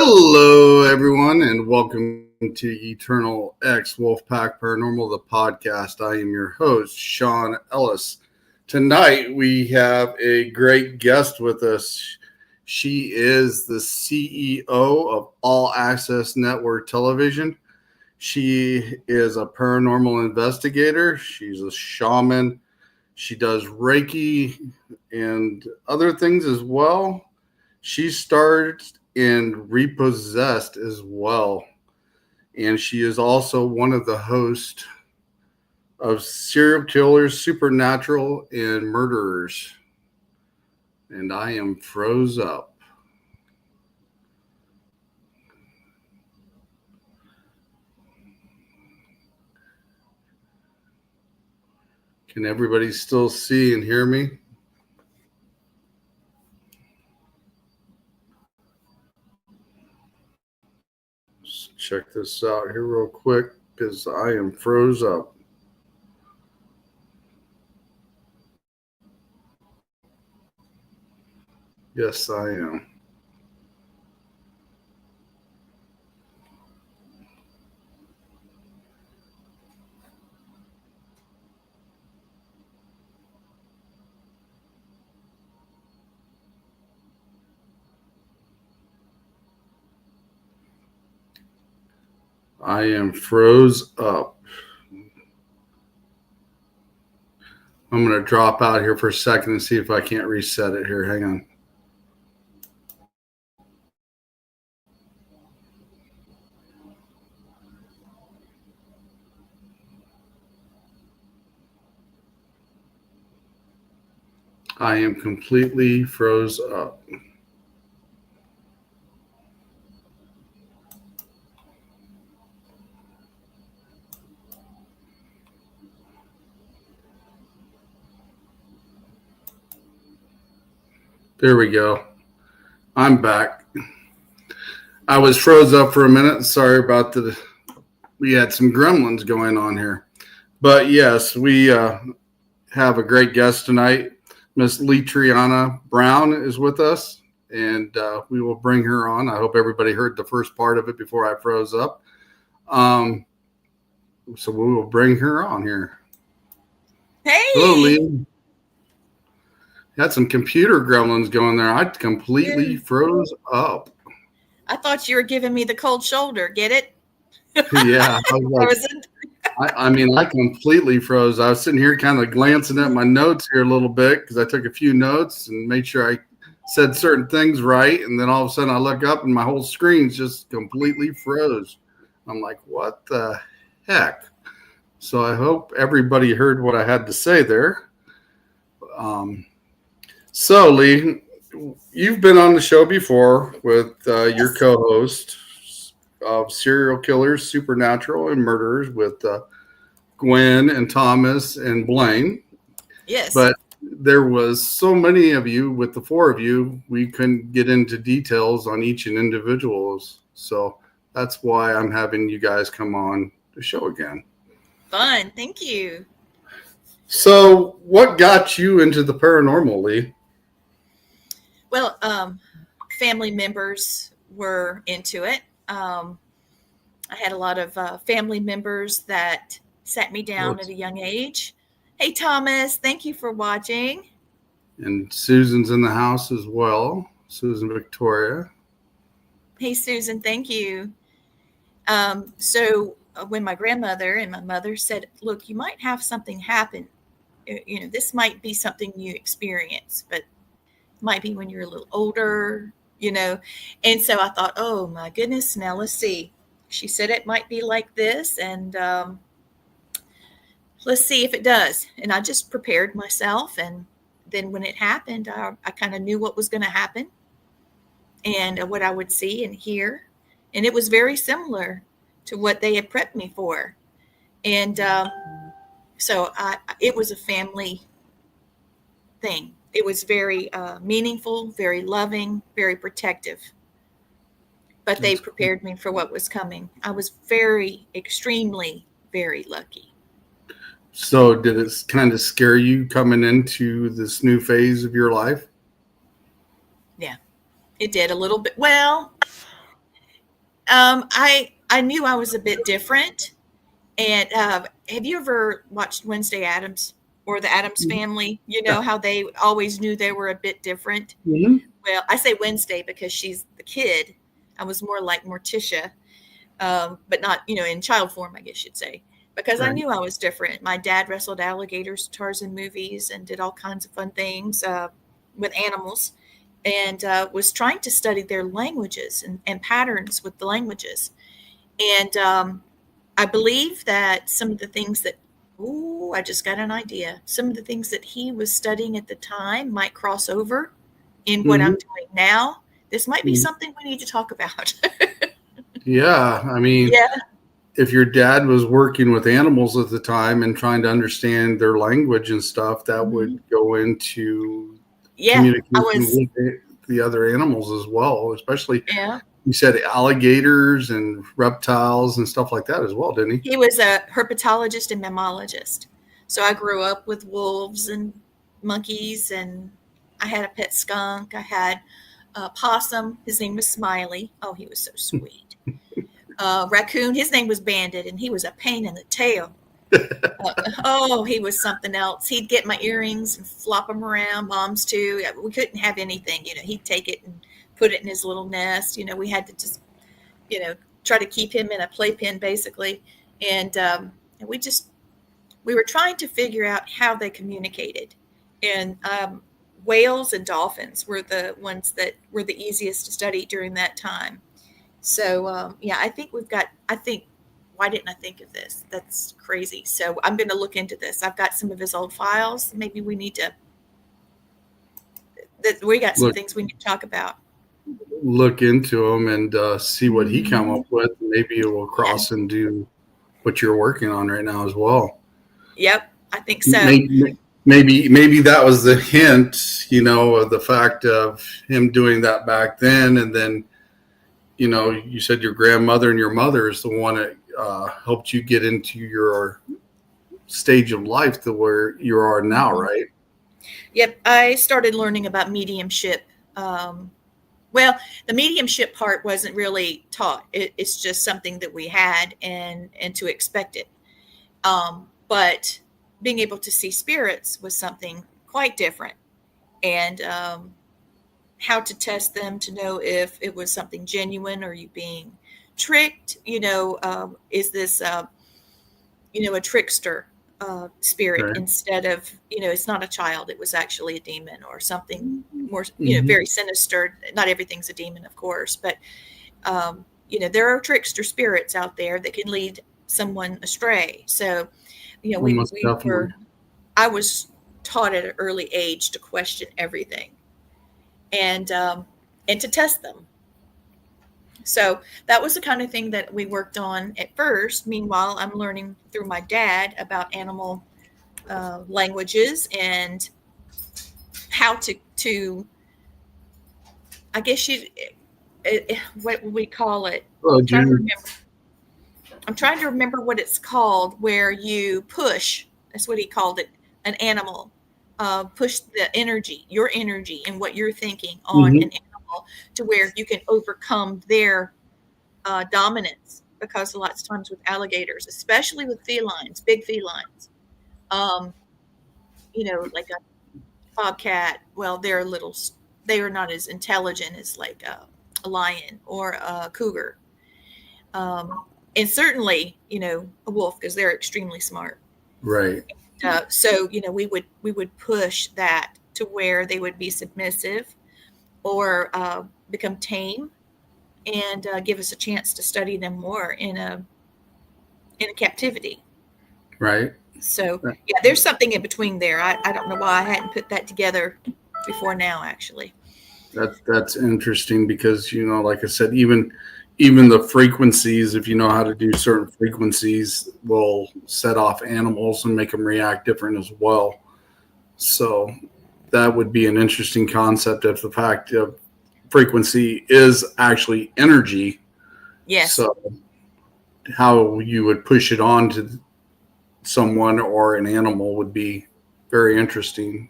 Hello, everyone, and welcome to Eternal X Wolfpack Paranormal, the podcast. I am your host, Shawn Ellis. Tonight, we have a great guest with us. She is the CEO of All Access Network Television. She is a paranormal investigator. She's a shaman. She does Reiki and other things as well. She started and Repossessed as well. And she is also one of the hosts of Serial Killers, Supernatural, and Murderers. And I am froze up. Can everybody still see and hear me? Let's check this out here real quick because I am froze up. Yes, I am. I am froze up. I'm going to drop out here for a second and see if I can't reset it here. Hang on. I am completely froze up. There we go. I'm back. I was froze up for a minute. Sorry about we had some gremlins going on here. But yes, we have a great guest tonight. Miss Letriana Brown is with us, and we will bring her on. I hope everybody heard the first part of it before I froze up. So we will bring her on here. Hey. Hello, Lee. Had some computer gremlins going there. I completely froze up. I thought you were giving me the cold shoulder. Get it? Yeah. I completely froze. I was sitting here kind of glancing at my notes here a little bit because I took a few notes and made sure I said certain things right. And then all of a sudden I look up and my whole screen's just completely froze. I'm like, what the heck? So I hope everybody heard what I had to say there. So, Lee, you've been on the show before with your co-host of Serial Killers, Supernatural, and Murderers with Gwen and Thomas and Blaine. Yes. But there was so many of you, with the four of you, we couldn't get into details on each and individuals. So that's why I'm having you guys come on the show again. Fun. Thank you. So what got you into the paranormal, Lee? Well, family members were into it. I had a lot of family members that sat me down at a young age. Hey, Thomas, thank you for watching. And Susan's in the house as well. Susan Victoria. Hey, Susan, thank you. So when my grandmother and my mother said, look, you might have something happen. This might be something you experience, but might be when you're a little older, And so I thought, oh my goodness, now let's see. She said it might be like this, and let's see if it does. And I just prepared myself, and then when it happened, I kind of knew what was going to happen and what I would see and hear. And it was very similar to what they had prepped me for. And so it was a family thing. It was very meaningful, very loving, very protective. But they prepared me for what was coming. I was extremely, very lucky. So did it kind of scare you coming into this new phase of your life? Yeah, it did a little bit. Well, I knew I was a bit different. And have you ever watched Wednesday Addams or the Addams Family? You Yeah. know how they always knew they were a bit different. Mm-hmm. Well, I say Wednesday because she's the kid. I was more like Morticia, but not, in child form, I guess you'd say, because I Right. knew I was different. My dad wrestled alligators, Tarzan movies, and did all kinds of fun things with animals, and was trying to study their languages and patterns with the languages. And I believe that some of the things that, ooh, I just got an idea. Some of the things that he was studying at the time might cross over in what I'm Mm-hmm. doing now. This might be something we need to talk about. Yeah. I mean, Yeah. if your dad was working with animals at the time and trying to understand their language and stuff, that would Mhm. go into Yeah. I communication was, with the other animals as well, especially yeah. you said alligators and reptiles and stuff like that as well, didn't he? He was a herpetologist and mammologist. So I grew up with wolves and monkeys, and I had a pet skunk. I had a possum. His name was Smiley. Oh, he was so sweet. Raccoon. His name was Bandit, and he was a pain in the tail. Oh, he was something else. He'd get my earrings and flop them around. Mom's too. We couldn't have anything. He'd take it and put it in his little nest. We had to just, you know, try to keep him in a playpen, basically. And we were trying to figure out how they communicated. And whales and dolphins were the ones that were the easiest to study during that time. So, yeah, I think, why didn't I think of this? That's crazy. So I'm going to look into this. I've got some of his old files. Maybe we got some Look things we need to talk about. look into them and see what he come Mhm. up with. Maybe it will Yeah. cross and do what you're working on right now as well. Yep. I think so. Maybe that was the hint, of the fact of him doing that back then, and then you said your grandmother and your mother is the one that helped you get into your stage of life to where you are now, Mhm. right? Yep. I started learning about mediumship. Well, the mediumship part wasn't really taught. It's just something that we had and to expect it. But being able to see spirits was something quite different, and how to test them to know if it was something genuine or you being tricked. Is this a trickster spirit Right. instead of it's not a child, it was actually a demon or something more Mm-hmm. very sinister. Not everything's a demon, of course, but there are trickster spirits out there that can lead someone astray. So Almost we definitely. were I was taught at an early age to question everything and to test them. So that was the kind of thing that we worked on at first. Meanwhile, I'm learning through my dad about animal languages and how to I guess what we call it. Oh, I'm trying to June. remember. I'm trying to remember what it's called, where you push. That's what he called it. An animal. Push the energy, your energy, and what you're thinking on Mm-hmm. an animal to where you can overcome their dominance. Because a lot of times with alligators, especially with felines, big felines, um, like a bobcat, well, they are not as intelligent as like a lion or a cougar. Um, and certainly, a wolf, because they're extremely smart. Right. So, we would push that to where they would be submissive or become tame and give us a chance to study them more in a captivity. Right. So, yeah, there's something in between there. I don't know why I hadn't put that together before now, actually. That's interesting because like I said, even the frequencies, if you know how to do certain frequencies, will set off animals and make them react different as well. So that would be an interesting concept if the fact of frequency is actually energy. Yes. So how you would push it on to someone or an animal would be very interesting,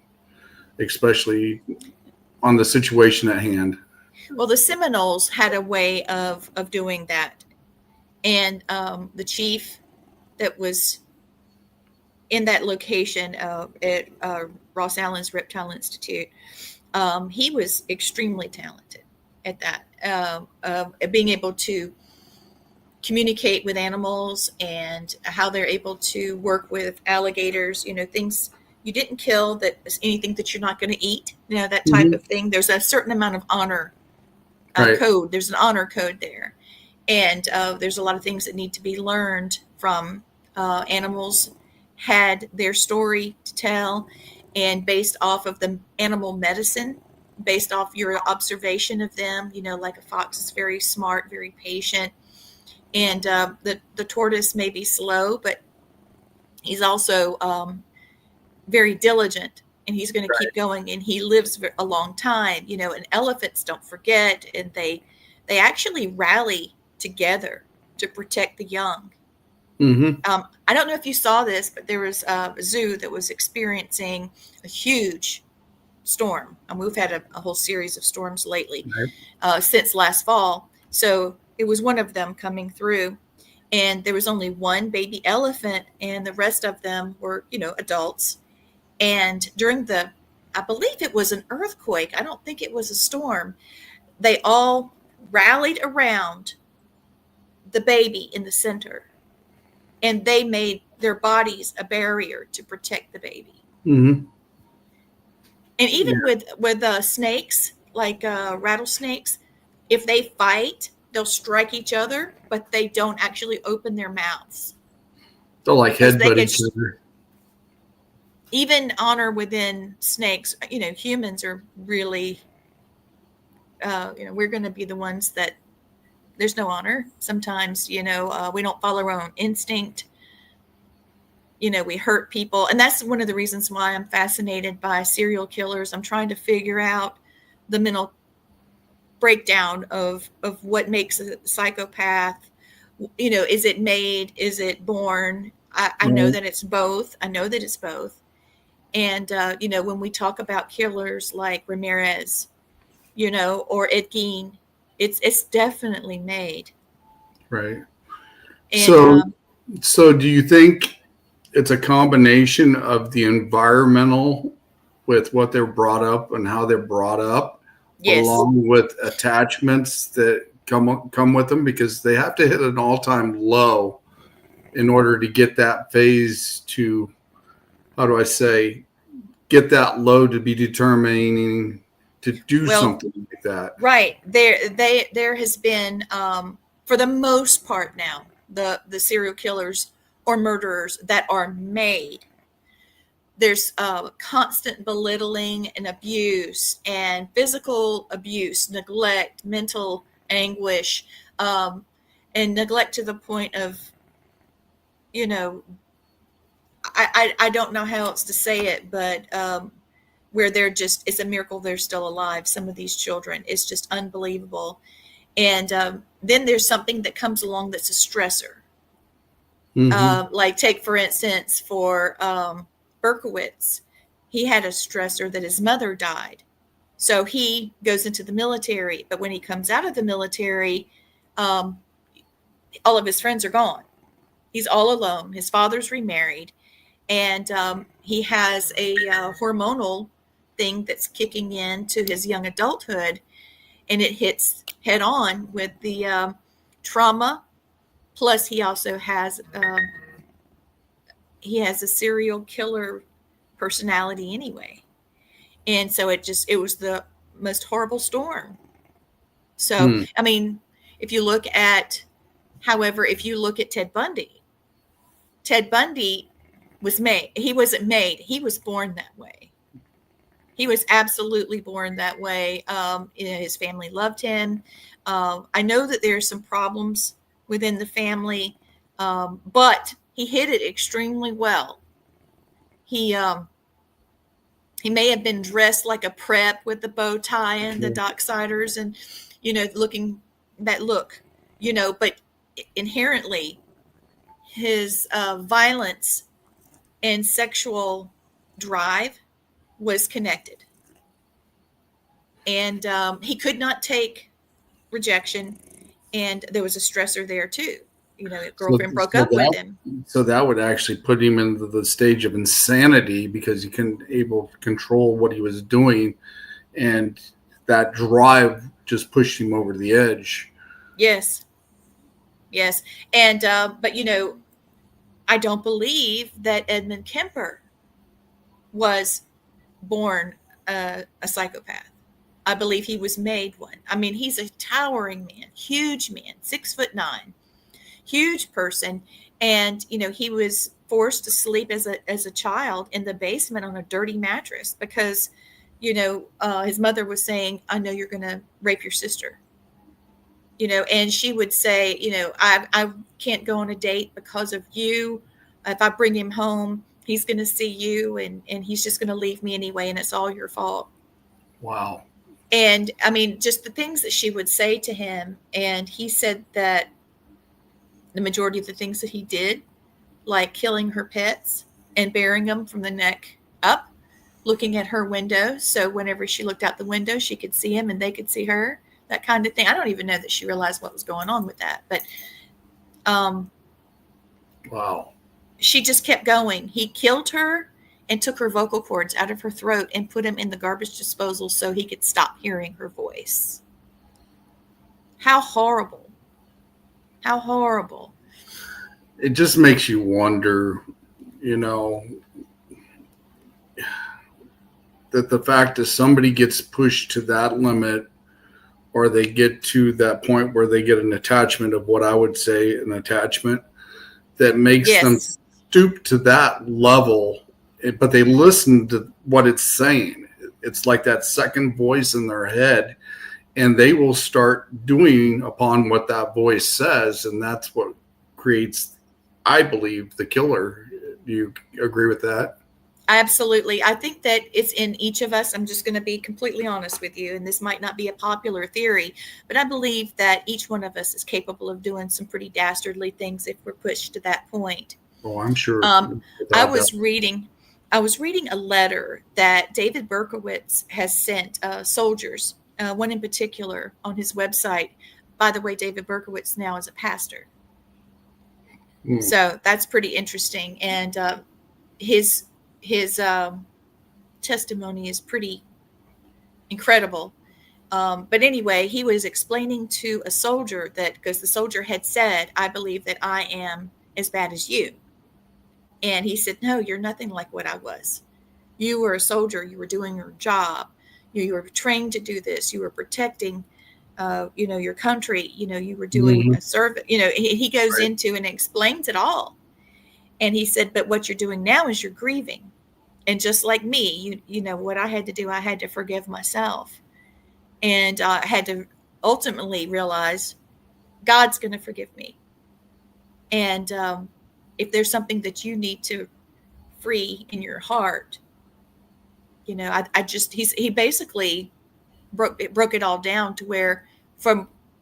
especially on the situation at hand. Well, the Seminoles had a way of doing that, and the chief that was in that location at Ross Allen's Reptile Institute, he was extremely talented at that, at being able to communicate with animals and how they're able to work with alligators, things you didn't kill, that is anything that you're not going to eat, that type of thing. There's a certain amount of honor Right. code. There's an honor code there. And there's a lot of things that need to be learned from animals, had their story to tell, and based off of the animal medicine, based off your observation of them, like a fox is very smart, very patient. And the tortoise may be slow, but he's also very diligent, and he's going to keep going, and he lives a long time. And elephants don't forget, and they actually rally together to protect the young. I don't know if you saw this, but there was a zoo that was experiencing a huge storm. We've had a whole series of storms lately since last fall. So it was one of them coming through, and there was only one baby elephant, and the rest of them were, adults. And during I believe it was an earthquake, I don't think it was a storm, they all rallied around the baby in the center, and they made their bodies a barrier to protect the baby. And even with snakes, like rattlesnakes, if they fight, they'll strike each other, but they don't actually open their mouths. They'll like headbutt each other. Even honor within snakes, humans are really, we're going to be the ones that there's no honor. Sometimes, we don't follow our own instinct. We hurt people. And that's one of the reasons why I'm fascinated by serial killers. I'm trying to figure out the mental breakdown of what makes a psychopath. Is it made? Is it born? I know that it's both. And, when we talk about killers like Ramirez, or Ed Gein, it's definitely made. Right. And, so do you think it's a combination of the environmental with what they're brought up and how they're brought up, yes, along with attachments that come with them, because they have to hit an all-time low in order to get that phase to, how do I say, get that low to be determining to do something like that. Right. There has been, for the most part now, the serial killers or murderers that are made, there's constant belittling and abuse and physical abuse, neglect, mental anguish, and neglect to the point of, I don't know how else to say it, but where it's a miracle they're still alive. Some of these children, it's just unbelievable. And then there's something that comes along that's a stressor. Like take, for instance, for Berkowitz, he had a stressor that his mother died. So he goes into the military, but when he comes out of the military, all of his friends are gone. He's all alone. His father's remarried, and he has a hormonal thing that's kicking into his young adulthood, and it hits head on with the trauma. Plus, he also has a serial killer personality anyway, and so it was the most horrible storm. So, I mean, if you look at Ted Bundy was made. He wasn't made. He was born that way. He was absolutely born that way. His family loved him. I know that there's some problems within the family, but he hid it extremely well. He may have been dressed like a prep with the bow tie and the docksiders and, looking that look, but inherently his violence and sexual drive was connected. And he could not take rejection, and there was a stressor there too. His girlfriend broke up with him. So that would actually put him into the stage of insanity because he couldn't able to control what he was doing, and that drive just pushed him over the edge. Yes. And but I don't believe that Edmund Kemper was born a psychopath. I believe he was made one. I mean, he's a towering man, huge man, 6'9", huge person. And, he was forced to sleep as a child in the basement on a dirty mattress because, his mother was saying, I know you're going to rape your sister. And she would say, I can't go on a date because of you. If I bring him home, he's going to see you and he's just going to leave me anyway. And it's all your fault. Wow. And I mean, just the things that she would say to him. And he said that the majority of the things that he did, like killing her pets and burying them from the neck up, looking at her window. So whenever she looked out the window, she could see him and they could see her, that kind of thing. I don't even know that she realized what was going on with that. But wow. She just kept going. He killed her and took her vocal cords out of her throat and put them in the garbage disposal so he could stop hearing her voice. How horrible. How horrible. It just makes you wonder, that the fact that somebody gets pushed to that limit, or they get to that point where they get an attachment of what I would say an attachment that makes them stoop to that level, but they listen to what it's saying. It's like that second voice in their head, and they will start doing upon what that voice says. And that's what creates, I believe, the killer. Do you agree with that? Absolutely. I think that it's in each of us. I'm just going to be completely honest with you, and this might not be a popular theory, but I believe that each one of us is capable of doing some pretty dastardly things if we're pushed to that point. Oh, I'm sure. I was reading a letter that David Berkowitz has sent soldiers, one in particular, on his website. By the way, David Berkowitz now is a pastor. So that's pretty interesting. And his testimony is pretty incredible. But anyway, he was explaining to a soldier that, because the soldier had said, I believe that I am as bad as you. And he said, no, you're nothing like what I was. You were a soldier. You were doing your job. You were trained to do this. You were protecting, your country. You were doing a service. He goes into and explains it all. And he said, but what you're doing now is you're grieving. And just like me, what I had to do, I had to forgive myself. And I had to ultimately realize God's going to forgive me. And if there's something that you need to free in your heart, he basically broke it all down to where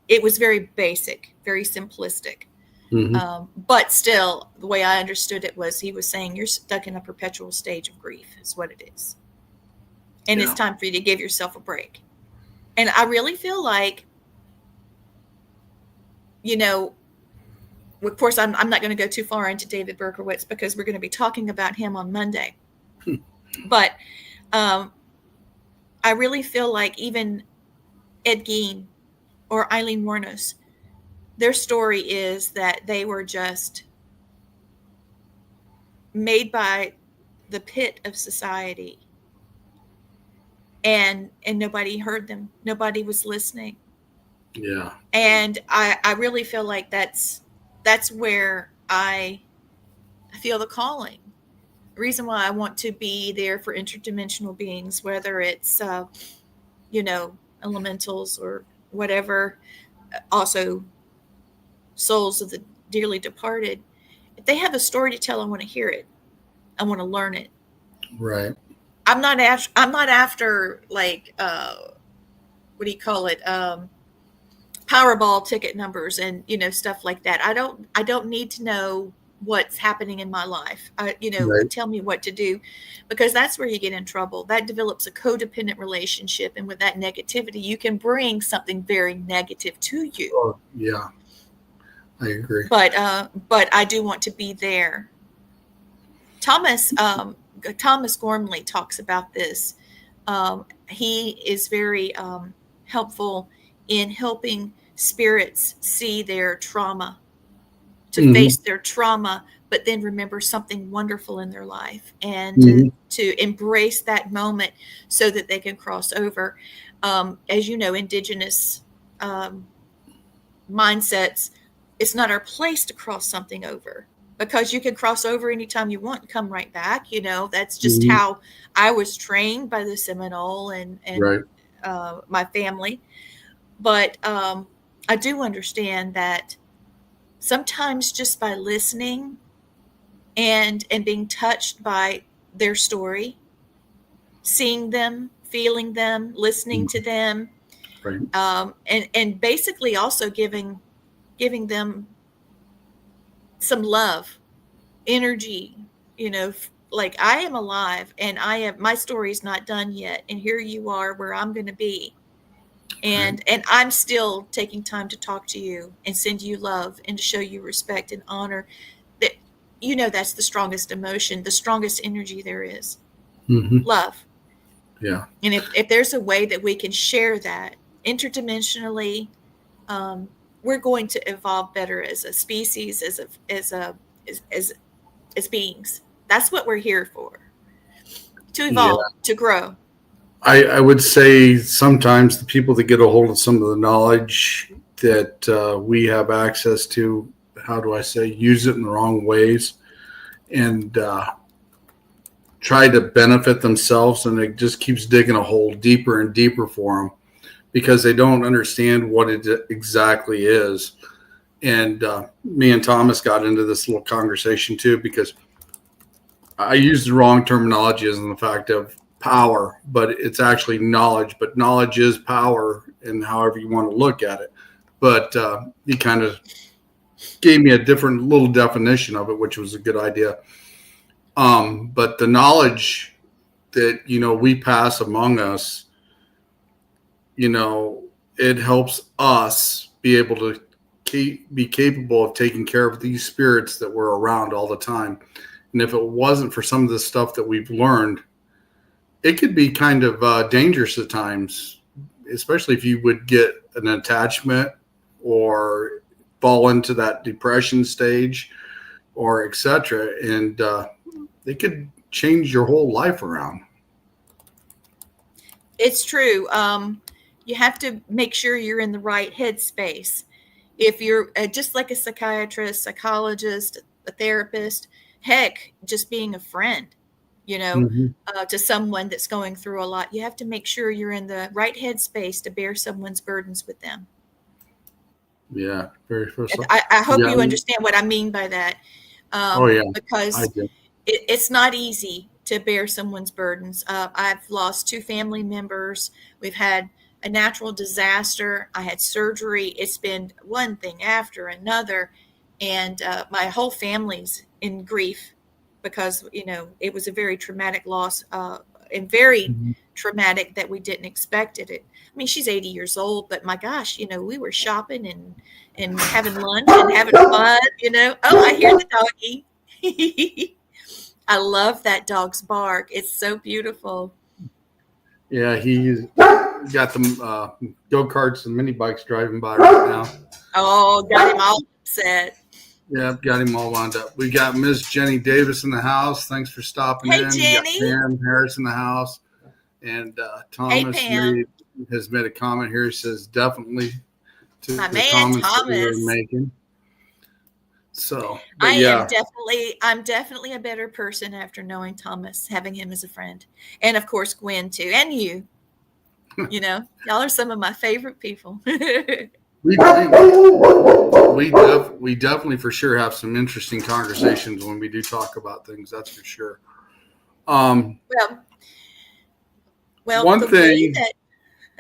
it was very basic, very simplistic. But still, the way I understood it was he was saying you're stuck in a perpetual stage of grief is what it is. And it's time for you to give yourself a break. And I really feel like, of course, I'm not going to go too far into David Berkowitz because we're going to be talking about him on Monday. But I really feel like even Ed Gein or Eileen Wuornos, their story is that they were just made by the pit of society, and nobody heard them. Nobody was listening. Yeah. And I really feel like that's where I feel the calling. The reason why I want to be there for interdimensional beings, whether it's elementals or whatever, also souls of the dearly departed. If they have a story to tell, I want to hear it. I want to learn it. Right. I'm not after like what do you call it? Powerball ticket numbers and stuff like that. I don't need to know what's happening in my life. Right. Tell me what to do, because that's where you get in trouble. That develops a codependent relationship, and with that negativity, you can bring something very negative to you. Oh, yeah, I agree. But I do want to be there. Thomas Gormley talks about this. He is very helpful in helping spirits see their trauma, to Hmm. face their trauma, but then remember something wonderful in their life, and Hmm. to embrace that moment so that they can cross over. As you know, indigenous um, mindsets, it's not our place to cross something over, because you can cross over anytime you want and come right back. That's just Hmm. how I was trained by the Seminole and Right. my family. But I do understand that sometimes just by listening and being touched by their story, seeing them, feeling them, listening to them, Right. and basically also giving them some love, energy, like I am alive, and my story is not done yet, and here you are where I'm going to be, Right. and I'm still taking time to talk to you and send you love and to show you respect and honor. That that's the strongest emotion, the strongest energy there is, Hmm. love. Yeah. And if there's a way that we can share that interdimensionally, um, we're going to evolve better as a species, as beings. That's what we're here for, to Yeah. evolve, to grow. I would say sometimes the people that get a hold of some of the knowledge that we have access to, how do I say, use it in the wrong ways and try to benefit themselves, and it just keeps digging a hole deeper and deeper for them because they don't understand what it exactly is. And me and Thomas got into this little conversation too because I used the wrong terminology as in the fact of power, but it's actually knowledge. But knowledge is power, and however you want to look at it. But he kind of gave me a different little definition of it, which was a good idea. But the knowledge that we pass among us, you know, it helps us be able to be capable of taking care of these spirits that we're around all the time. And if it wasn't for some of the stuff that we've learned, it could be kind of dangerous at times, especially if you would get an attachment or fall into that depression stage or etc. And it could change your whole life around. It's true. You have to make sure you're in the right headspace. If you're just like a psychiatrist, psychologist, a therapist, heck, just being a friend, Mm-hmm. to someone that's going through a lot, you have to make sure you're in the right headspace to bear someone's burdens with them. Yeah, very first. I hope Yeah. you understand what I mean by that, Oh yeah, I because do. it's not easy to bear someone's burdens. I've lost two family members. We've had a natural disaster. I had surgery. It's been one thing after another. And my whole family's in grief because, it was a very traumatic loss, and very Mhm. traumatic that we didn't expect it. I mean, she's 80 years old, but my gosh, we were shopping and having lunch and having fun. Oh, I hear the doggy. I love that dog's bark. It's so beautiful. Yeah, he's got them go karts and mini bikes driving by right now. Oh, got him all upset. Yeah, got him all wound up. We got Miss Jenny Davis in the house. Thanks for stopping Hey, in. We got Jenny. Pam Harris in the house, and Hey, Thomas Pam. has made a comment here. He says definitely to My the man, comments that we were Thomas. making. So, but I am yeah, definitely a better person after knowing Thomas, having him as a friend. And of course, Gwen too. And you. Y'all are some of my favorite people. we we definitely for sure have some interesting conversations when we do talk about things. That's for sure. Um, well, One the way thing. that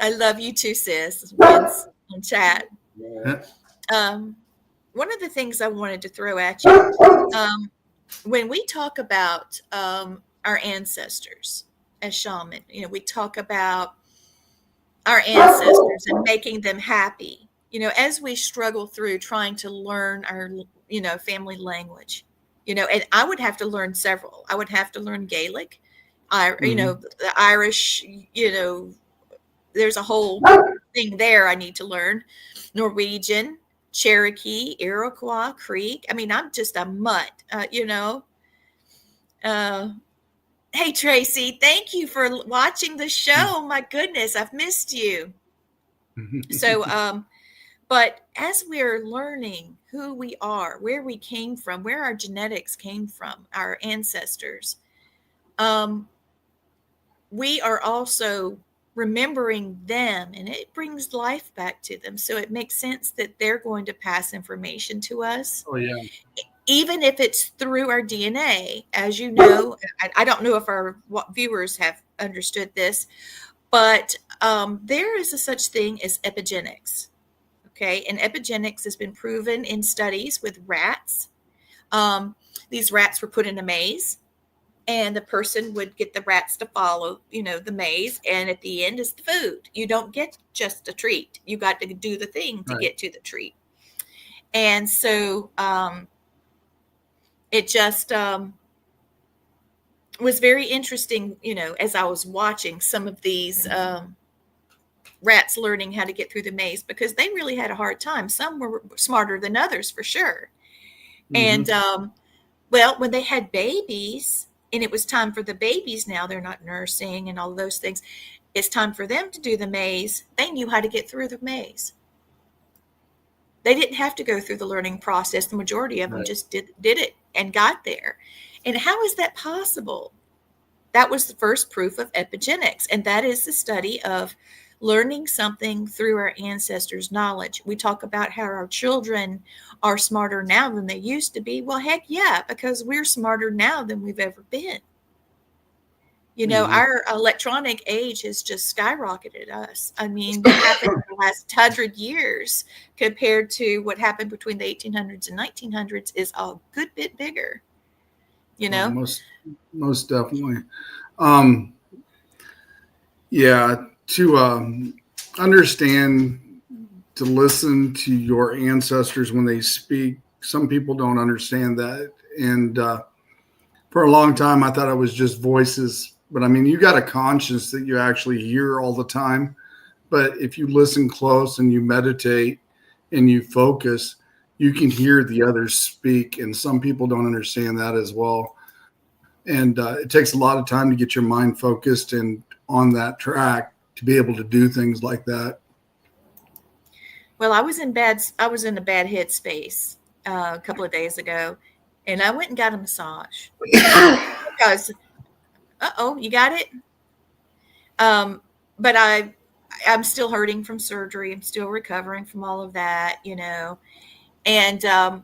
I love you too, sis, Gwen's on chat. Yeah. Um, one of the things I wanted to throw at you, when we talk about our ancestors as shaman, we talk about our ancestors and making them happy, as we struggle through trying to learn our, family language, and I would have to learn several. I would have to learn Gaelic, the Irish, there's a whole thing there I need to learn. Norwegian, Cherokee, Iroquois, Creek. I mean, I'm just a mutt, Hey, Tracy, thank you for watching the show. My goodness, I've missed you. So, but as we're learning who we are, where we came from, where our genetics came from, our ancestors, we are also remembering them, and it brings life back to them. So it makes sense that they're going to pass information to us. Oh, yeah. Even if it's through our DNA. As you know, I don't know if our viewers have understood this, but there is a such thing as epigenetics. Okay, and epigenetics has been proven in studies with rats. These rats were put in a maze, and the person would get the rats to follow, the maze, and at the end is the food. You don't get just a treat. You got to do the thing to get to the treat. And so it just was very interesting, as I was watching some of these rats learning how to get through the maze, because they really had a hard time. Some were smarter than others, for sure. And well, when they had babies, and it was time for the babies, now they're not nursing and all those things, it's time for them to do the maze. They knew how to get through the maze. They didn't have to go through the learning process. The majority of them just did it and got there. And how is that possible? That was the first proof of epigenetics, and that is the study of learning something through our ancestors' knowledge. We talk about how our children are smarter now than they used to be. Well, heck yeah, because we're smarter now than we've ever been. Our electronic age has just skyrocketed us. I mean, what happened in the last 100 years compared to what happened between the 1800s and 1900s is a good bit bigger, Most definitely. Yeah, to understand, to listen to your ancestors when they speak. Some people don't understand that. And for a long time, I thought it was just voices. But I mean, you got a conscience that you actually hear all the time. But if you listen close and you meditate and you focus, you can hear the others speak. And some people don't understand that as well. And it takes a lot of time to get your mind focused and on that track to be able to do things like that. Well, I was in a bad headspace a couple of days ago, and I went and got a massage because, you got it. But I'm still hurting from surgery. I'm still recovering from all of that, and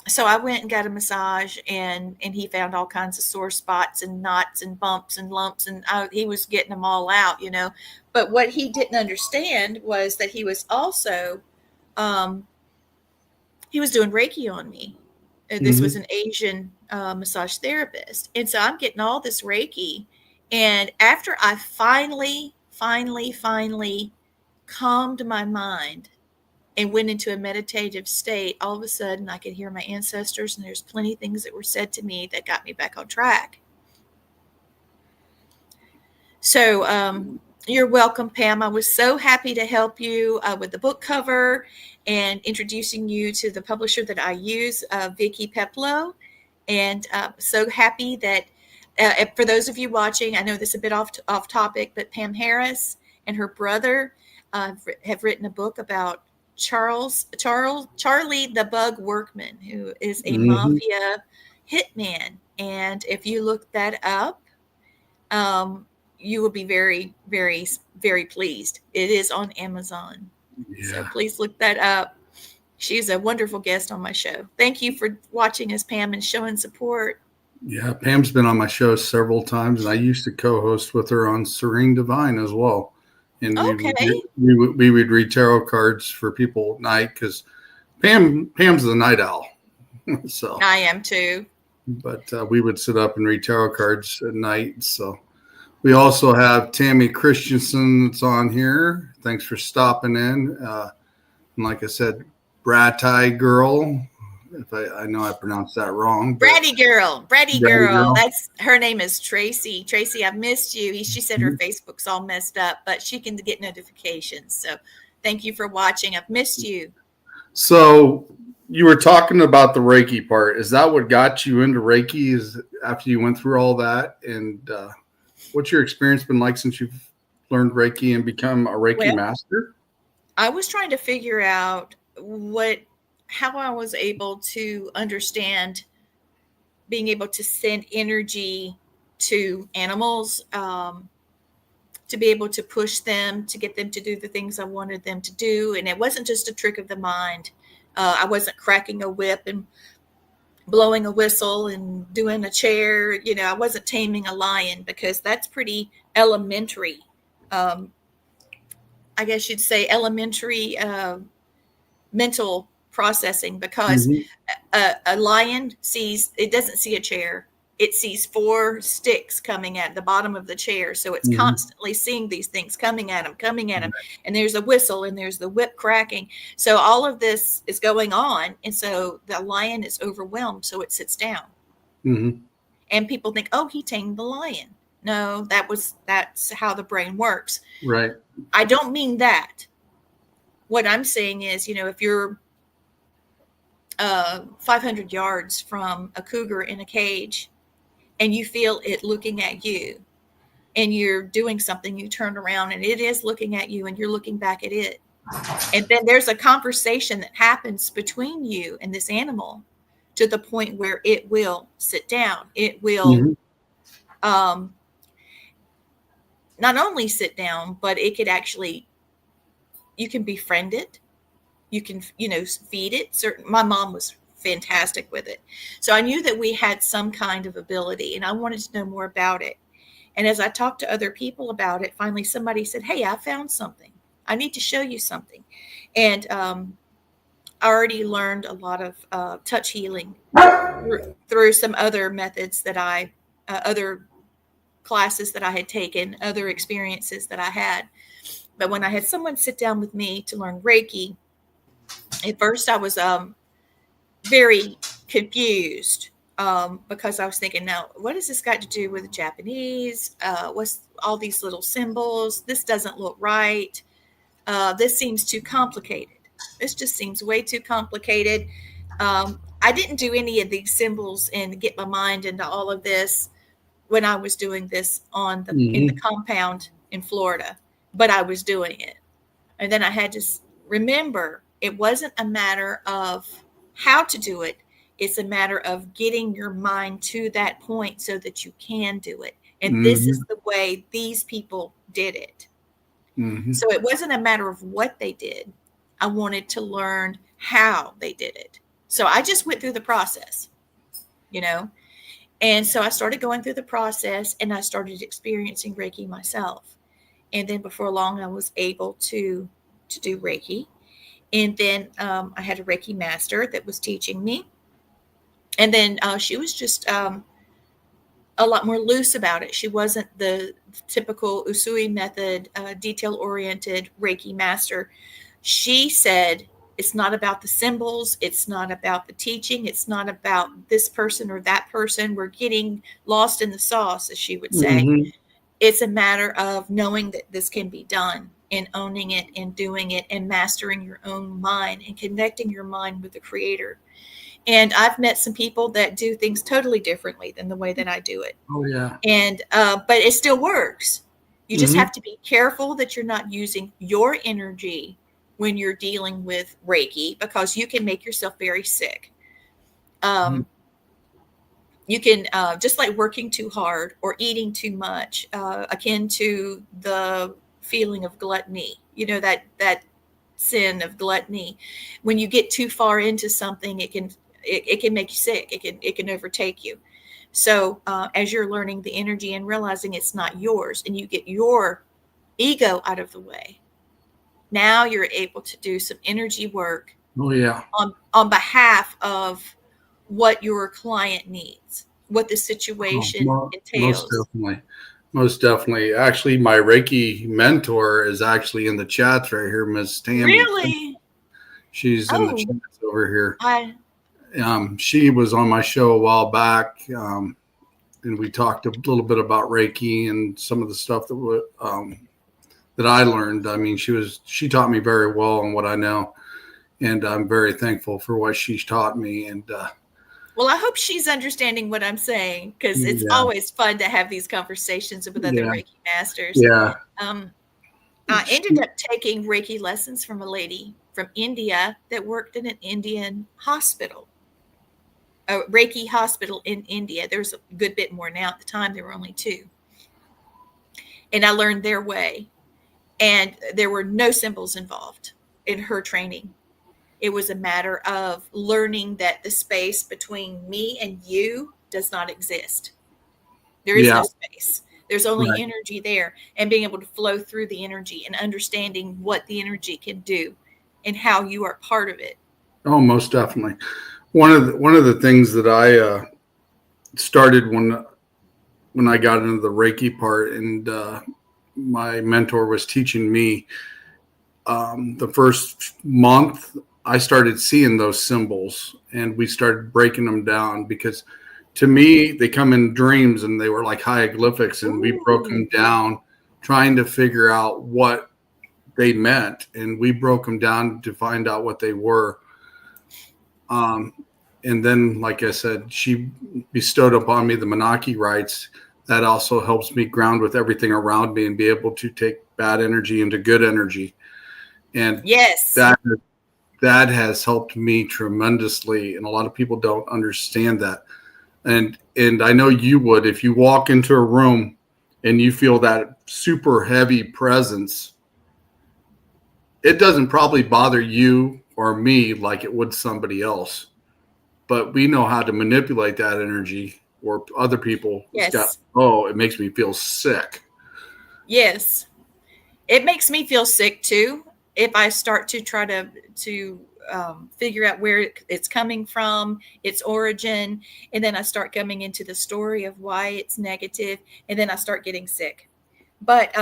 so I went and got a massage, and he found all kinds of sore spots and knots and bumps and lumps, and he was getting them all out, But what he didn't understand was that he was also, he was doing Reiki on me. This was an Asian massage therapist. And so I'm getting all this Reiki. And after I finally calmed my mind and went into a meditative state, all of a sudden I could hear my ancestors, and there's plenty of things that were said to me that got me back on track. So you're welcome, Pam. I was so happy to help you with the book cover and introducing you to the publisher that I use, Vicky Peplow. And so happy that for those of you watching, I know this is a bit off topic, but Pam Harris and her brother have written a book about Charlie the Bug Workman, who is a mafia hitman. And if you look that up, you will be very, very, very pleased. It is on Amazon. Yeah. So please look that up. She's a wonderful guest on my show. Thank you for watching us, Pam, and showing support. Yeah, Pam's been on my show several times, and I used to co-host with her on Serene Divine as well. And we would read tarot cards for people at night because Pam's the night owl. So I am too. but we would sit up and read tarot cards at night. So we also have Tammy Christensen that's on here. Thanks for stopping in. And like I said, Bratty Girl. If I know I pronounced that wrong. Bratty girl. Girl. That's her name is Tracy. Tracy, I've missed you. She said her Facebook's all messed up, but she can get notifications. So thank you for watching. I've missed you. So you were talking about the Reiki part. Is that what got you into Reiki? Is after you went through all that? And what's your experience been like since you've learned Reiki and become a Reiki master? I was trying to figure out how I was able to understand being able to send energy to animals, to be able to push them, to get them to do the things I wanted them to do. And it wasn't just a trick of the mind. I wasn't cracking a whip and blowing a whistle and doing a chair. You know, I wasn't taming a lion, because that's pretty elementary. I guess you'd say elementary mental processing, because a lion doesn't see a chair. It sees 4 sticks coming at the bottom of the chair. So it's constantly seeing these things coming at him. And there's a whistle and there's the whip cracking. So all of this is going on. And so the lion is overwhelmed. So it sits down. And people think, oh, he tamed the lion. No, that's how the brain works. Right. I don't mean that. What I'm saying is, if you're 500 yards from a cougar in a cage and you feel it looking at you and you're doing something, you turn around and it is looking at you and you're looking back at it. And then there's a conversation that happens between you and this animal to the point where it will sit down. It will not only sit down, but it could actually, you can befriend it. You can, feed it. My mom was fantastic with it. So I knew that we had some kind of ability and I wanted to know more about it. And as I talked to other people about it, finally somebody said, hey, I found something. I need to show you something. And I already learned a lot of touch healing through some other methods that other classes that I had taken, other experiences that I had. But when I had someone sit down with me to learn Reiki, at first I was very confused because I was thinking, now, what has this got to do with the Japanese? What's all these little symbols? This doesn't look right. This seems too complicated. This just seems way too complicated. I didn't do any of these symbols and get my mind into all of this when I was doing this in the compound in Florida, but I was doing it. And then I had to remember, it wasn't a matter of how to do it. It's a matter of getting your mind to that point so that you can do it. And this is the way these people did it. So it wasn't a matter of what they did. I wanted to learn how they did it. So I just went through the process, And so I started going through the process and I started experiencing Reiki myself. And then before long, I was able to do Reiki. And then I had a Reiki master that was teaching me. And then she was just a lot more loose about it. She wasn't the typical Usui method, detail-oriented Reiki master. She said, it's not about the symbols. It's not about the teaching. It's not about this person or that person. We're getting lost in the sauce, as she would say. It's a matter of knowing that this can be done and owning it and doing it and mastering your own mind and connecting your mind with the creator. And I've met some people that do things totally differently than the way that I do it. Oh, yeah. And, but it still works. You just have to be careful that you're not using your energy when you're dealing with Reiki, because you can make yourself very sick. You can, just like working too hard or eating too much, akin to the feeling of gluttony, that sin of gluttony. When you get too far into something, it can make you sick. It can overtake you. So as you're learning the energy and realizing it's not yours, and you get your ego out of the way, now you're able to do some energy work Oh yeah. on behalf of what your client needs, what the Oh, situation most entails. definitely. Most definitely. Actually, my Reiki mentor is actually in the chats right here, Miss Tammy. Really? She's in the Oh, chats over here. I She was on my show a while back, and we talked a little bit about Reiki and some of the stuff that I learned. I mean, she taught me very well on what I know, and I'm very thankful for what she's taught me. And well, I hope she's understanding what I'm saying, because it's yeah, always fun to have these conversations with other yeah, Reiki masters. yeah, Um, I ended up taking Reiki lessons from a lady from India that worked in an Indian hospital, a Reiki hospital in India. There's a good bit more now. At the time, there were only two. And I learned their way. And there were no symbols involved in her training. It was a matter of learning that the space between me and you does not exist. There is yeah, no space. There's only right. energy there, and being able to flow through the energy and understanding what the energy can do and how you are part of it. Oh, most definitely. One of the things that I started when I got into the Reiki part, and my mentor was teaching me. The first month, I started seeing those symbols, and we started breaking them down because, to me, they come in dreams, and they were like hieroglyphics, and we broke them Ooh. down, trying to figure out what they meant, and we broke them down to find out what they were. Um, and then, like I said, she bestowed upon me the Menaki rights. That also helps me ground with everything around me and be able to take bad energy into good energy. And Yes. that that has helped me tremendously. And a lot of people don't understand that. And I know you would if you walk into a room and you feel that super heavy presence. It doesn't probably bother you or me like it would somebody else, but we know how to manipulate that energy. Or other people, it's got, Yes. oh, it makes me feel sick. Yes. It makes me feel sick too if I start to try to figure out where it's coming from, its origin, and then I start coming into the story of why it's negative, and then I start getting sick. But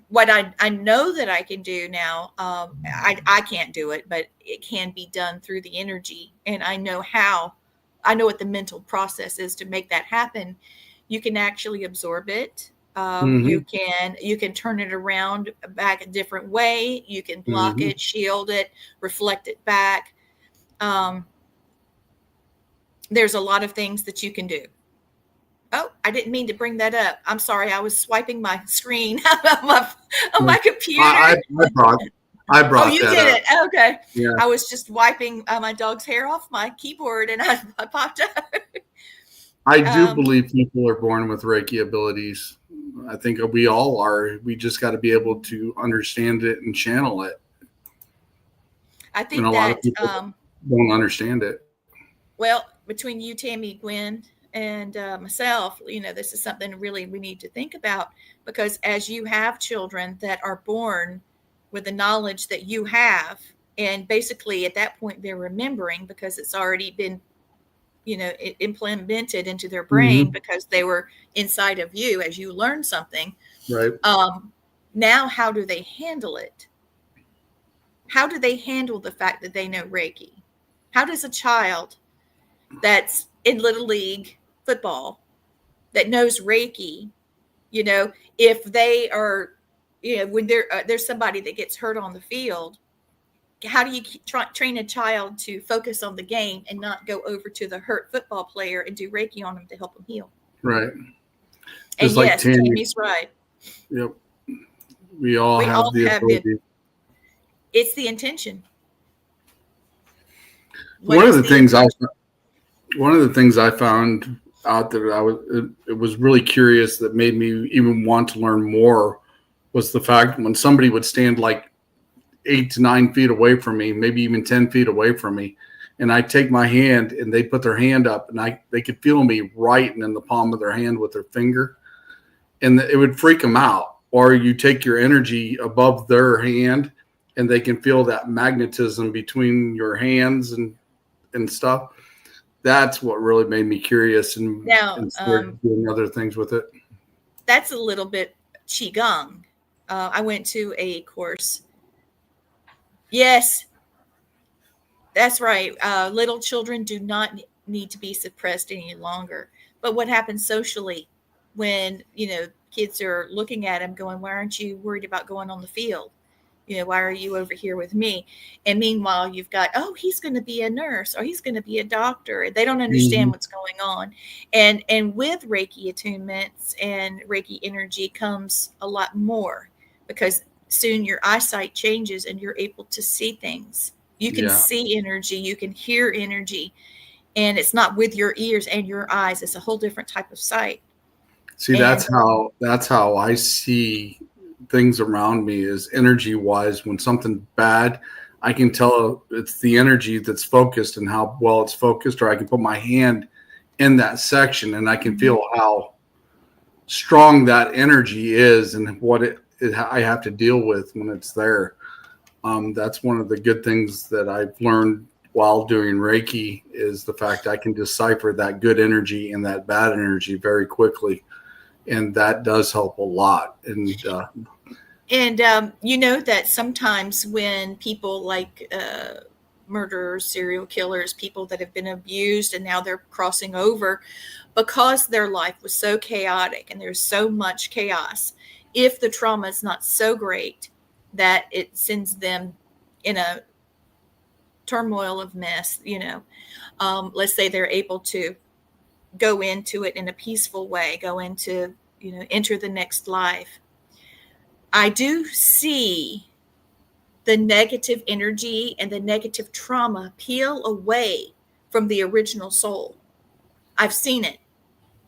what I know that I can do now, I can't do it, but it can be done through the energy, and I know how. I know what the mental process is to make that happen. You can actually absorb it. Mm-hmm, You can turn it around back a different way. You can block mm-hmm. it, shield it, reflect it back. Um, there's a lot of things that you can do. Oh, I didn't mean to bring that up. I'm sorry. I was swiping my screen on my computer. I brought I Oh, brought you that did up. it. Okay. Yeah, I was just wiping my dog's hair off my keyboard, and I popped up. I do Um, believe people are born with Reiki abilities. I think we all are. We just got to be able to understand it and channel it. I And a think lot of that, people don't understand it. well, between you, Tammy, Gwen, and myself, this is something really we need to think about, because as you have children that are born with the knowledge that you have, and basically at that point they're remembering because it's already been, implemented into their brain Mm-hmm. because they were inside of you as you learn something. Right. Um, now, how do they handle it? How do they handle the fact that they know Reiki? How does a child that's in Little League football that knows Reiki, you know, if they are, when there's somebody that gets hurt on the field, how do you train a child to focus on the game and not go over to the hurt football player and do Reiki on them to help them heal? Right. And Just like yes, Tammy. Tammy's right. Yep. We all We have all the have ability. it's the intention. What One of is the the things I intention? one of the things I found out that it was really curious that made me even want to learn more was the fact when somebody would stand like 8 to 9 feet away from me, maybe even 10 feet away from me, and I take my hand and they put their hand up and they could feel me writing in the palm of their hand with their finger, and it would freak them out. Or you take your energy above their hand and they can feel that magnetism between your hands and stuff. That's what really made me curious and started doing other things with it. That's a little bit qigong. I went to a course. Yes, that's right. Little children do not need to be suppressed any longer. But what happens socially when, kids are looking at them going, why aren't you worried about going on the field? Why are you over here with me? And meanwhile, you've got, oh, he's going to be a nurse or he's going to be a doctor. They don't understand what's going on. And with Reiki attunements and Reiki energy comes a lot more, because soon your eyesight changes and you're able to see things. You can see energy, you can hear energy, and it's not with your ears and your eyes. It's a whole different type of sight. See, that's how I see things around me, is energy wise. When something bad, I can tell it's the energy that's focused and how well it's focused, or I can put my hand in that section and I can feel how strong that energy is and what I have to deal with when it's there. That's one of the good things that I've learned while doing Reiki, is the fact I can decipher that good energy and that bad energy very quickly. And that does help a lot. And that sometimes when people like murderers, serial killers, people that have been abused and now they're crossing over because their life was so chaotic and there's so much chaos, if the trauma is not so great that it sends them in a turmoil of mess, let's say they're able to go into it in a peaceful way, go into, enter the next life. I do see the negative energy and the negative trauma peel away from the original soul. I've seen it.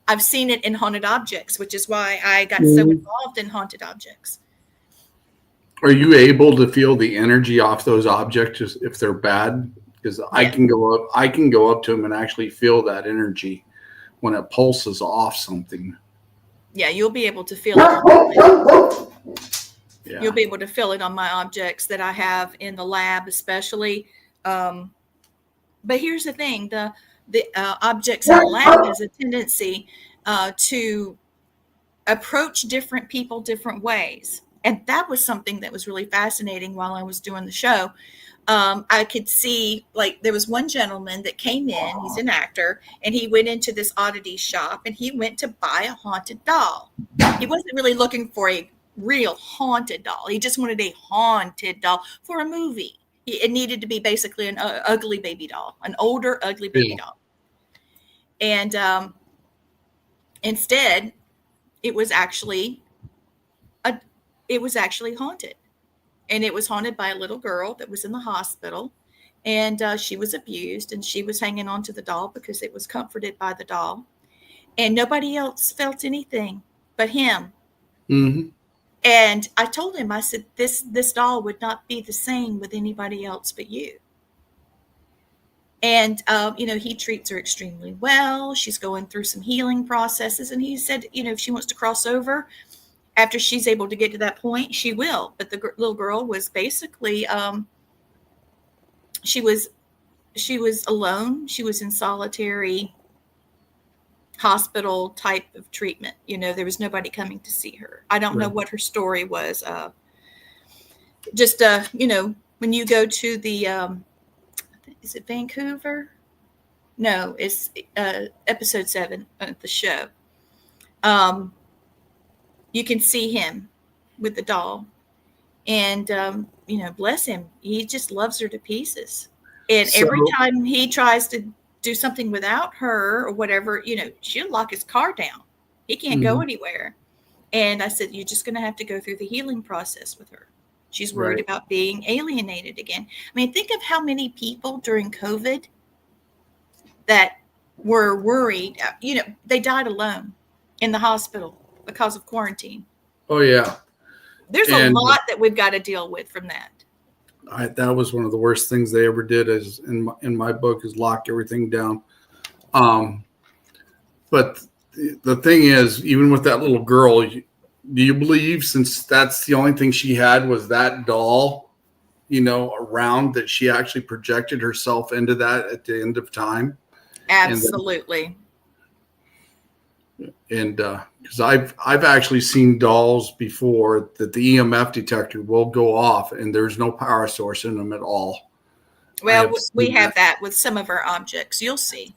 I've seen it in haunted objects, which is why I got so involved in haunted objects. Are you able to feel the energy off those objects if they're bad? Because I can go up to them and actually feel that energy when it pulses off something. Yeah, you'll be able to feel it. You'll be able to feel it on my objects that I have in the lab, especially. But here's the thing: the objects in the lab has a tendency to approach different people different ways. And that was something that was really fascinating while I was doing the show. I could see, like, there was one gentleman that came in, he's an actor, and he went into this oddity shop and he went to buy a haunted doll. He wasn't really looking for a real haunted doll. He just wanted a haunted doll for a movie. It needed to be basically an ugly baby doll, an older, ugly baby doll. And instead, it was actually haunted. And it was haunted by a little girl that was in the hospital, and she was abused, and she was hanging on to the doll because it was comforted by the doll, and nobody else felt anything but him. Mm-hmm. And I told him, I said, this doll would not be the same with anybody else but you. And, he treats her extremely well. She's going through some healing processes. And he said, if she wants to cross over, after she's able to get to that point, she will. But the little girl was basically, she was alone. She was in solitary hospital type of treatment. There was nobody coming to see her. I don't know what her story was. When you go to the, is it Vancouver? No, it's episode 7 of the show. You can see him with the doll, and bless him, he just loves her to pieces. And every time he tries to do something without her or whatever, she'll lock his car down. He can't go anywhere. And I said, you're just going to have to go through the healing process with her. She's worried about being alienated again. I mean, think of how many people during COVID that were worried. They died alone in the hospital because of quarantine. Oh, yeah. There's a lot that we've got to deal with from that. That was one of the worst things they ever did, is in my book, is lock everything down. But the thing is, even with that little girl, do you believe, since that's the only thing she had was that doll, around, that she actually projected herself into that at the end of time. Absolutely. And because I've actually seen dolls before that the EMF detector will go off and there's no power source in them at all. Well, we have that with some of our objects. You'll see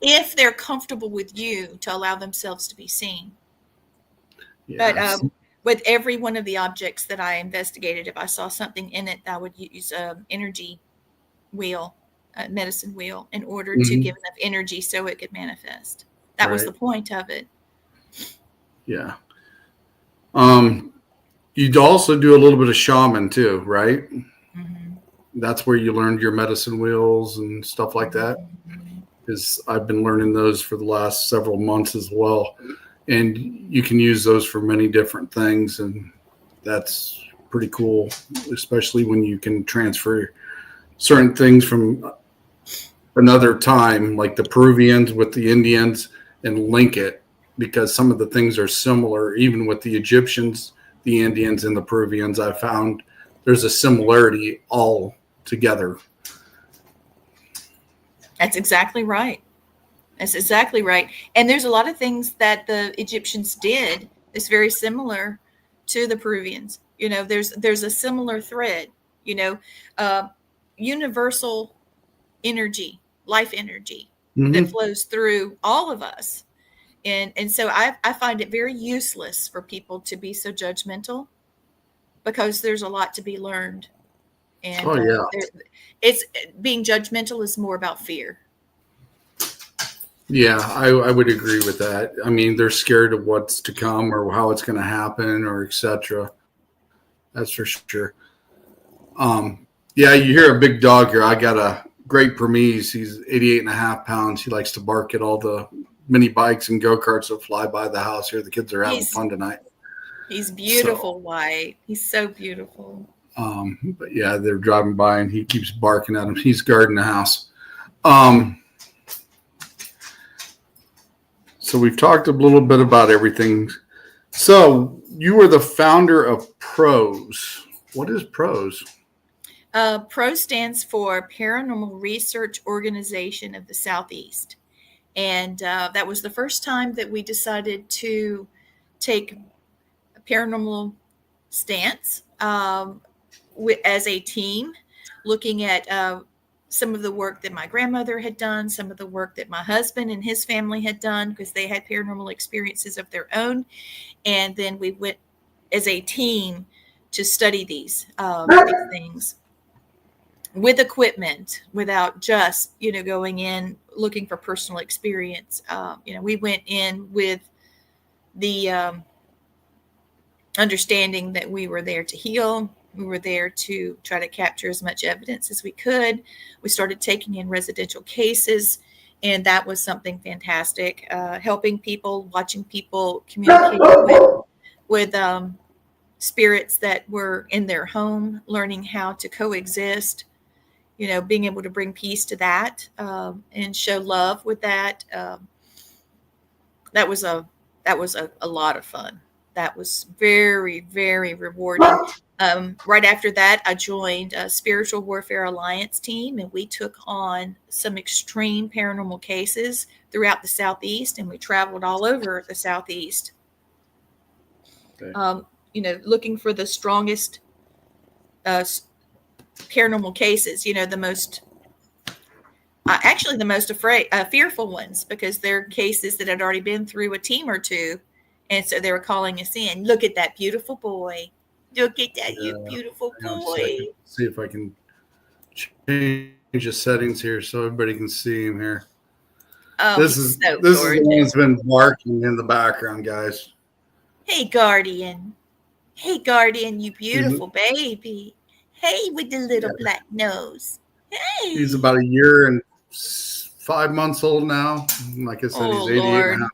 if they're comfortable with you to allow themselves to be seen. Yes. But with every one of the objects that I investigated, if I saw something in it, I would use an energy wheel, a medicine wheel, in order to give enough energy so it could manifest. That was the point of it. Yeah. You'd also do a little bit of shaman too, right? Mm-hmm. That's where you learned your medicine wheels and stuff like that. Because I've been learning those for the last several months as well. And you can use those for many different things. And that's pretty cool, especially when you can transfer certain things from another time, like the Peruvians with the Indians, and link it, because some of the things are similar, even with the Egyptians, the Indians, and the Peruvians. I found there's a similarity all together. That's exactly right. That's exactly right. And there's a lot of things that the Egyptians did that's very similar to the Peruvians. There's a similar thread, universal energy, life energy that flows through all of us. And so I find it very useless for people to be so judgmental, because there's a lot to be learned. And it's being judgmental is more about fear. Yeah, I would agree with that. I mean, they're scared of what's to come or how it's going to happen or etc. That's for sure. Yeah, you hear a big dog here. I got a Great Burmese. He's 88.5 pounds. He likes to bark at all the mini bikes and go-karts that fly by the house here. The kids are having fun tonight. He's beautiful, White. He's so beautiful. But yeah, they're driving by and he keeps barking at him. He's guarding the house. So we've talked a little bit about everything. So you were the founder of PROS. What is PROS? PROS stands for Paranormal Research Organization of the Southeast. And that was the first time that we decided to take a paranormal stance as a team, looking at some of the work that my grandmother had done, some of the work that my husband and his family had done, because they had paranormal experiences of their own. And then we went as a team to study these things with equipment, without just, going in looking for personal experience. We went in with the understanding that we were there to heal. We were there to try to capture as much evidence as we could. We started taking in residential cases, and that was something fantastic. Helping people, watching people communicate with spirits that were in their home, learning how to coexist, being able to bring peace to that, and show love with that. That was a lot of fun. That was very, very rewarding. Right after that, I joined a Spiritual Warfare Alliance team, and we took on some extreme paranormal cases throughout the Southeast, and we traveled all over the Southeast, looking for the strongest paranormal cases, the most fearful ones, because they're cases that had already been through a team or two. And so they were calling us in. Look at that beautiful boy. Look at that beautiful boy. See if I can change the settings here so everybody can see him here. Oh, this is the one that's been barking in the background, guys. Hey, Guardian. Hey, Guardian, you beautiful baby. Hey, with the little black nose. Hey. He's about a year and 5 months old now. Like I said, he's 88.5 now.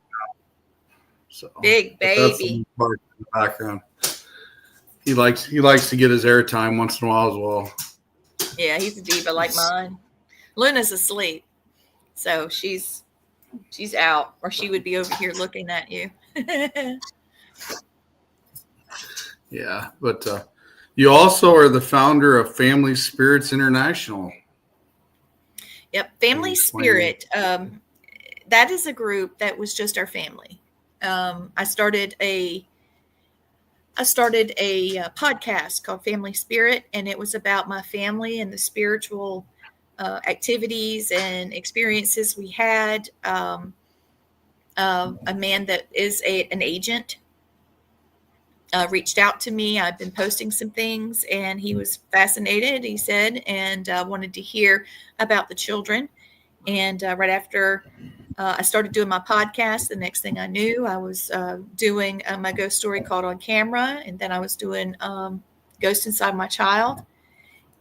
So big baby. That's in the background. He likes to get his airtime once in a while as well. Yeah, he's a diva like mine. Luna's asleep, so she's out, or she would be over here looking at you. Yeah, but You also are the founder of Family Spirits International. Yep, Family Spirit. That is a group that was just our family. I started a podcast called Family Spirit, and it was about my family and the spiritual activities and experiences we had. A man that is an agent reached out to me. I've been posting some things, and he was fascinated, he said, and wanted to hear about the children. And right after I started doing my podcast, the next thing I knew, I was doing my ghost story called On Camera, and then I was doing Ghost Inside My Child.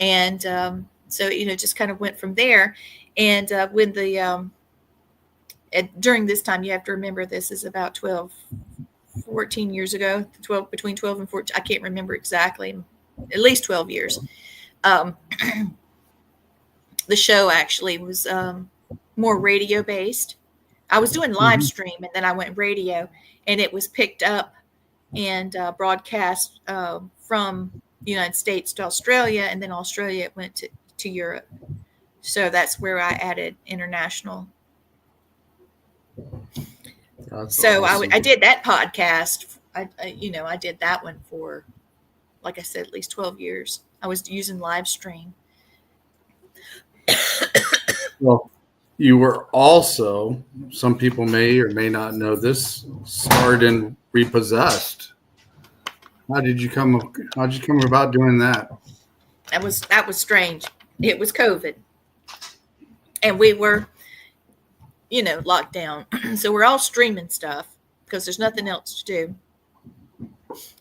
And so, just kind of went from there. And when during this time, you have to remember this is about 14 years ago, between 12 and 14. I can't remember exactly, at least 12 years. The show actually was more radio based. I was doing live stream, and then I went radio, and it was picked up and broadcast from the United States to Australia, and then Australia it went to Europe. So that's where I added international. So awesome. I did that podcast. I did that one for, like I said, at least 12 years. I was using live stream. Well, you were also, some people may or may not know this, starred in Repossessed. How'd you come about doing that? That was strange. It was COVID, and we were, locked down. So we're all streaming stuff because there's nothing else to do.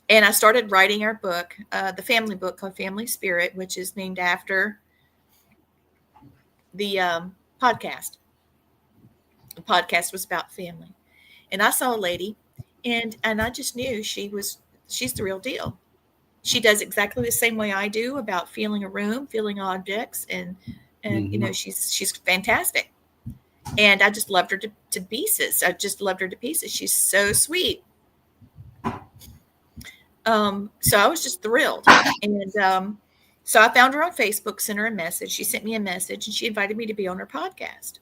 And I started writing our book, the family book called Family Spirit, which is named after the podcast. The podcast was about family. And I saw a lady, and I just knew she's the real deal. She does exactly the same way I do about feeling a room, feeling objects, and she's fantastic. And I just loved her to pieces. She's so sweet. So I was just thrilled. And so I found her on Facebook, sent her a message. She sent me a message, and she invited me to be on her podcast.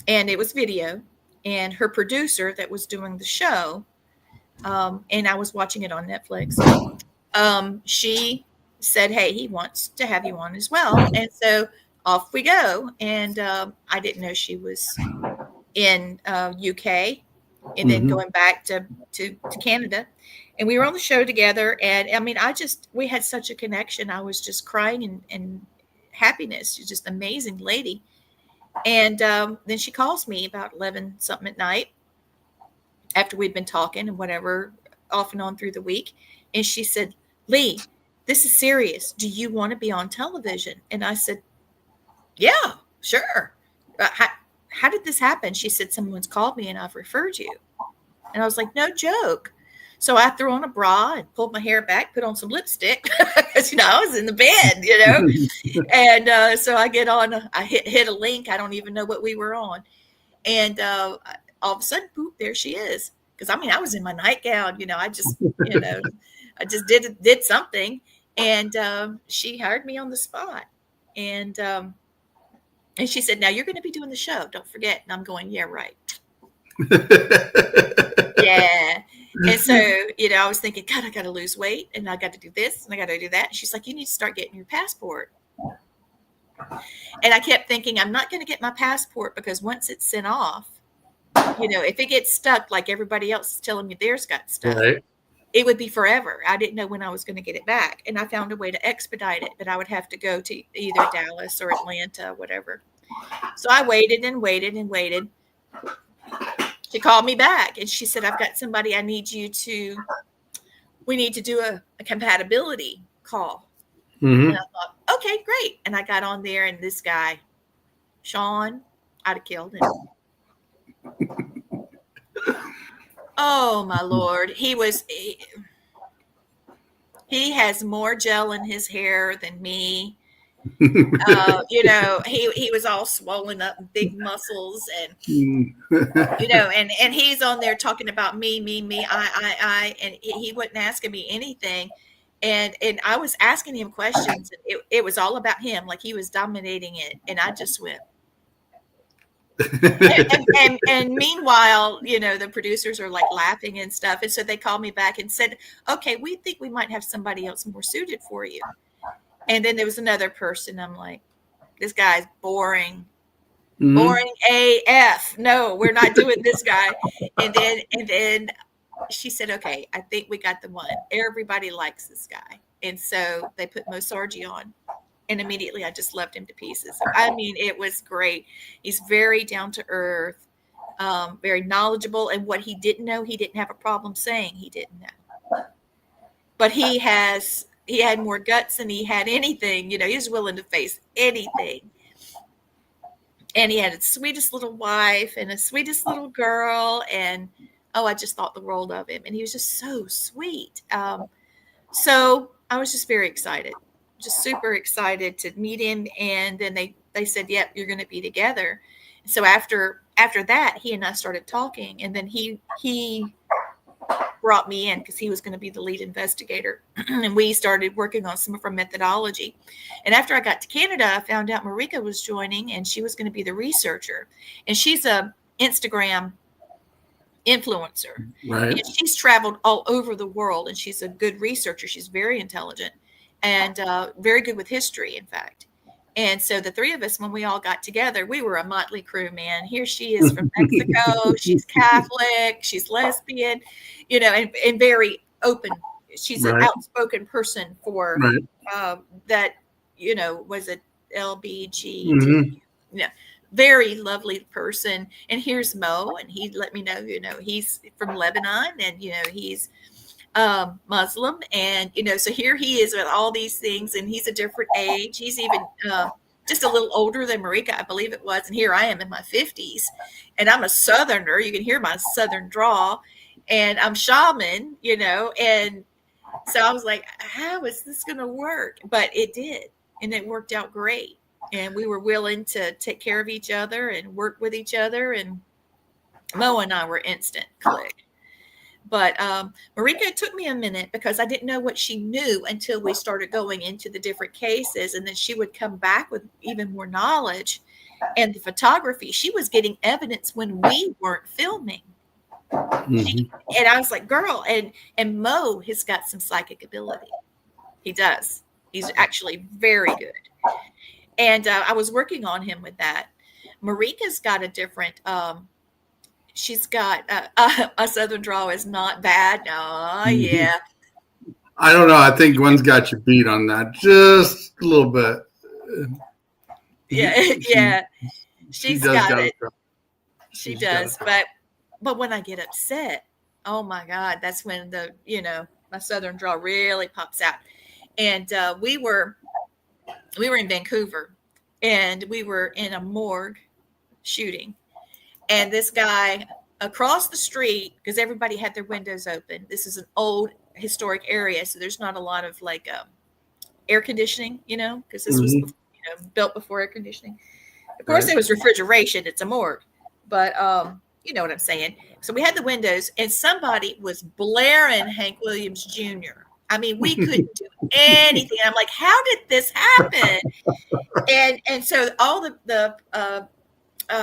And it was video. And her producer that was doing the show, and I was watching it on Netflix, she said, hey, he wants to have you on as well. And so off we go. And I didn't know she was in UK and then going back to Canada. And we were on the show together. And I mean, we had such a connection. I was just crying and happiness. She's just an amazing lady. And then she calls me about 11 something at night after we'd been talking and whatever off and on through the week. And she said, Lee, this is serious. Do you want to be on television? And I said, yeah, sure. How did this happen? She said, someone's called me and I've referred you. And I was like, no joke. So I threw on a bra and pulled my hair back, put on some lipstick because, I was in the bed, and so I get on, I hit a link. I don't even know what we were on. And all of a sudden, boop, there she is. Because, I was in my nightgown, I just, I just did something. And she hired me on the spot. And she said, now you're going to be doing the show. Don't forget. And I'm going, yeah, right. Yeah. And so, I was thinking, God, I got to lose weight and I got to do this and I got to do that. And she's like, you need to start getting your passport. And I kept thinking, I'm not going to get my passport because once it's sent off, if it gets stuck like everybody else is telling me theirs got stuck, right, it would be forever. I didn't know when I was going to get it back. And I found a way to expedite it, but I would have to go to either Dallas or Atlanta, whatever. So I waited and waited and waited. She called me back and she said, I've got somebody we need to do a compatibility call. Mm-hmm. And I thought, okay, great. And I got on there and this guy, Shawn, I'd have killed him. Oh my Lord. He has more gel in his hair than me. He was all swollen up, big muscles, and and he's on there talking about me, I, and he wasn't asking me anything. And I was asking him questions. And it was all about him, like he was dominating it. And I just went. And meanwhile, the producers are like laughing and stuff. And so they called me back and said, okay, we think we might have somebody else more suited for you. And then there was another person. I'm like, this guy's boring. Mm-hmm. Boring AF. No, we're not doing this guy. And then she said, okay, I think we got the one. Everybody likes this guy. And so they put Mo Sargi on. And immediately I just loved him to pieces. I mean, it was great. He's very down to earth, very knowledgeable. And what he didn't know, he didn't have a problem saying he didn't know. But he had more guts than he had anything. He was willing to face anything. And he had the sweetest little wife and the sweetest little girl. And, I just thought the world of him. And he was just so sweet. So I was just very excited. Just super excited to meet him. And then they said, yep, you're going to be together. So after that, he and I started talking, and then he brought me in because he was going to be the lead investigator. And we started working on some of our methodology. And after I got to Canada, I found out Marika was joining, and she was going to be the researcher. And she's a Instagram influencer. Right. And she's traveled all over the world, and she's a good researcher. She's very intelligent. And very good with history, in fact. And so the three of us, when we all got together, we were a motley crew, man. Here she is from Mexico. She's Catholic. She's lesbian, and very open. She's an outspoken person for that, was it LBGT? Mm-hmm. Very lovely person. And here's Mo, and he let me know, he's from Lebanon, and, he's Muslim, and so here he is with all these things, and he's a different age. He's even just a little older than Marika, I believe it was, and here I am in my 50s, and I'm a Southerner. You can hear my Southern drawl, and I'm shaman, and so I was like, how is this going to work? But it did, and it worked out great, and we were willing to take care of each other and work with each other, and Mo and I were instant click. But Marika, it took me a minute because I didn't know what she knew until we started going into the different cases. And then she would come back with even more knowledge. And the photography, she was getting evidence when we weren't filming. Mm-hmm. And I was like, girl, and Mo has got some psychic ability. He does. He's actually very good. And I was working on him with that. Marika's got a different... she's got a Southern drawl is not bad. Oh, yeah. I don't know. I think Gwen's got you beat on that just a little bit. Yeah. She's got it. She does. But when I get upset, oh my God, that's when my Southern drawl really pops out. And we were in Vancouver, and we were in a morgue shooting. And this guy across the street, because everybody had their windows open. This is an old historic area, so there's not a lot of air conditioning, because this was built before air conditioning. Of course, there was refrigeration. It's a morgue, but you know what I'm saying. So we had the windows, and somebody was blaring Hank Williams Jr. I mean, we couldn't do anything. I'm like, how did this happen? And so all the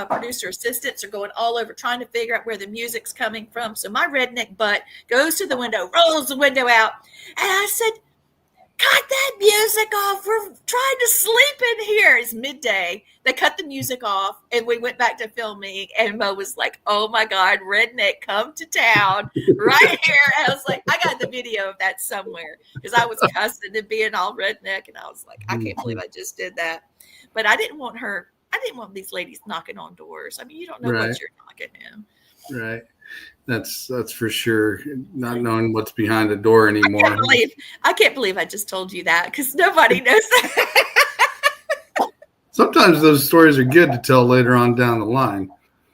producer assistants are going all over trying to figure out where the music's coming from. So my redneck butt goes to the window, rolls the window out, and I said, cut that music off. We're trying to sleep in here. It's midday. They cut the music off, and we went back to filming, and Mo was like, oh my God, redneck, come to town right here. And I was like, I got the video of that somewhere, because I was cussing and being all redneck, and I was like, I can't believe I just did that. But I didn't want these ladies knocking on doors. I mean, you don't know what you're knocking in. Right. That's for sure. Not knowing what's behind the door anymore. I can't believe I just told you that, because nobody knows that. Sometimes those stories are good to tell later on down the line.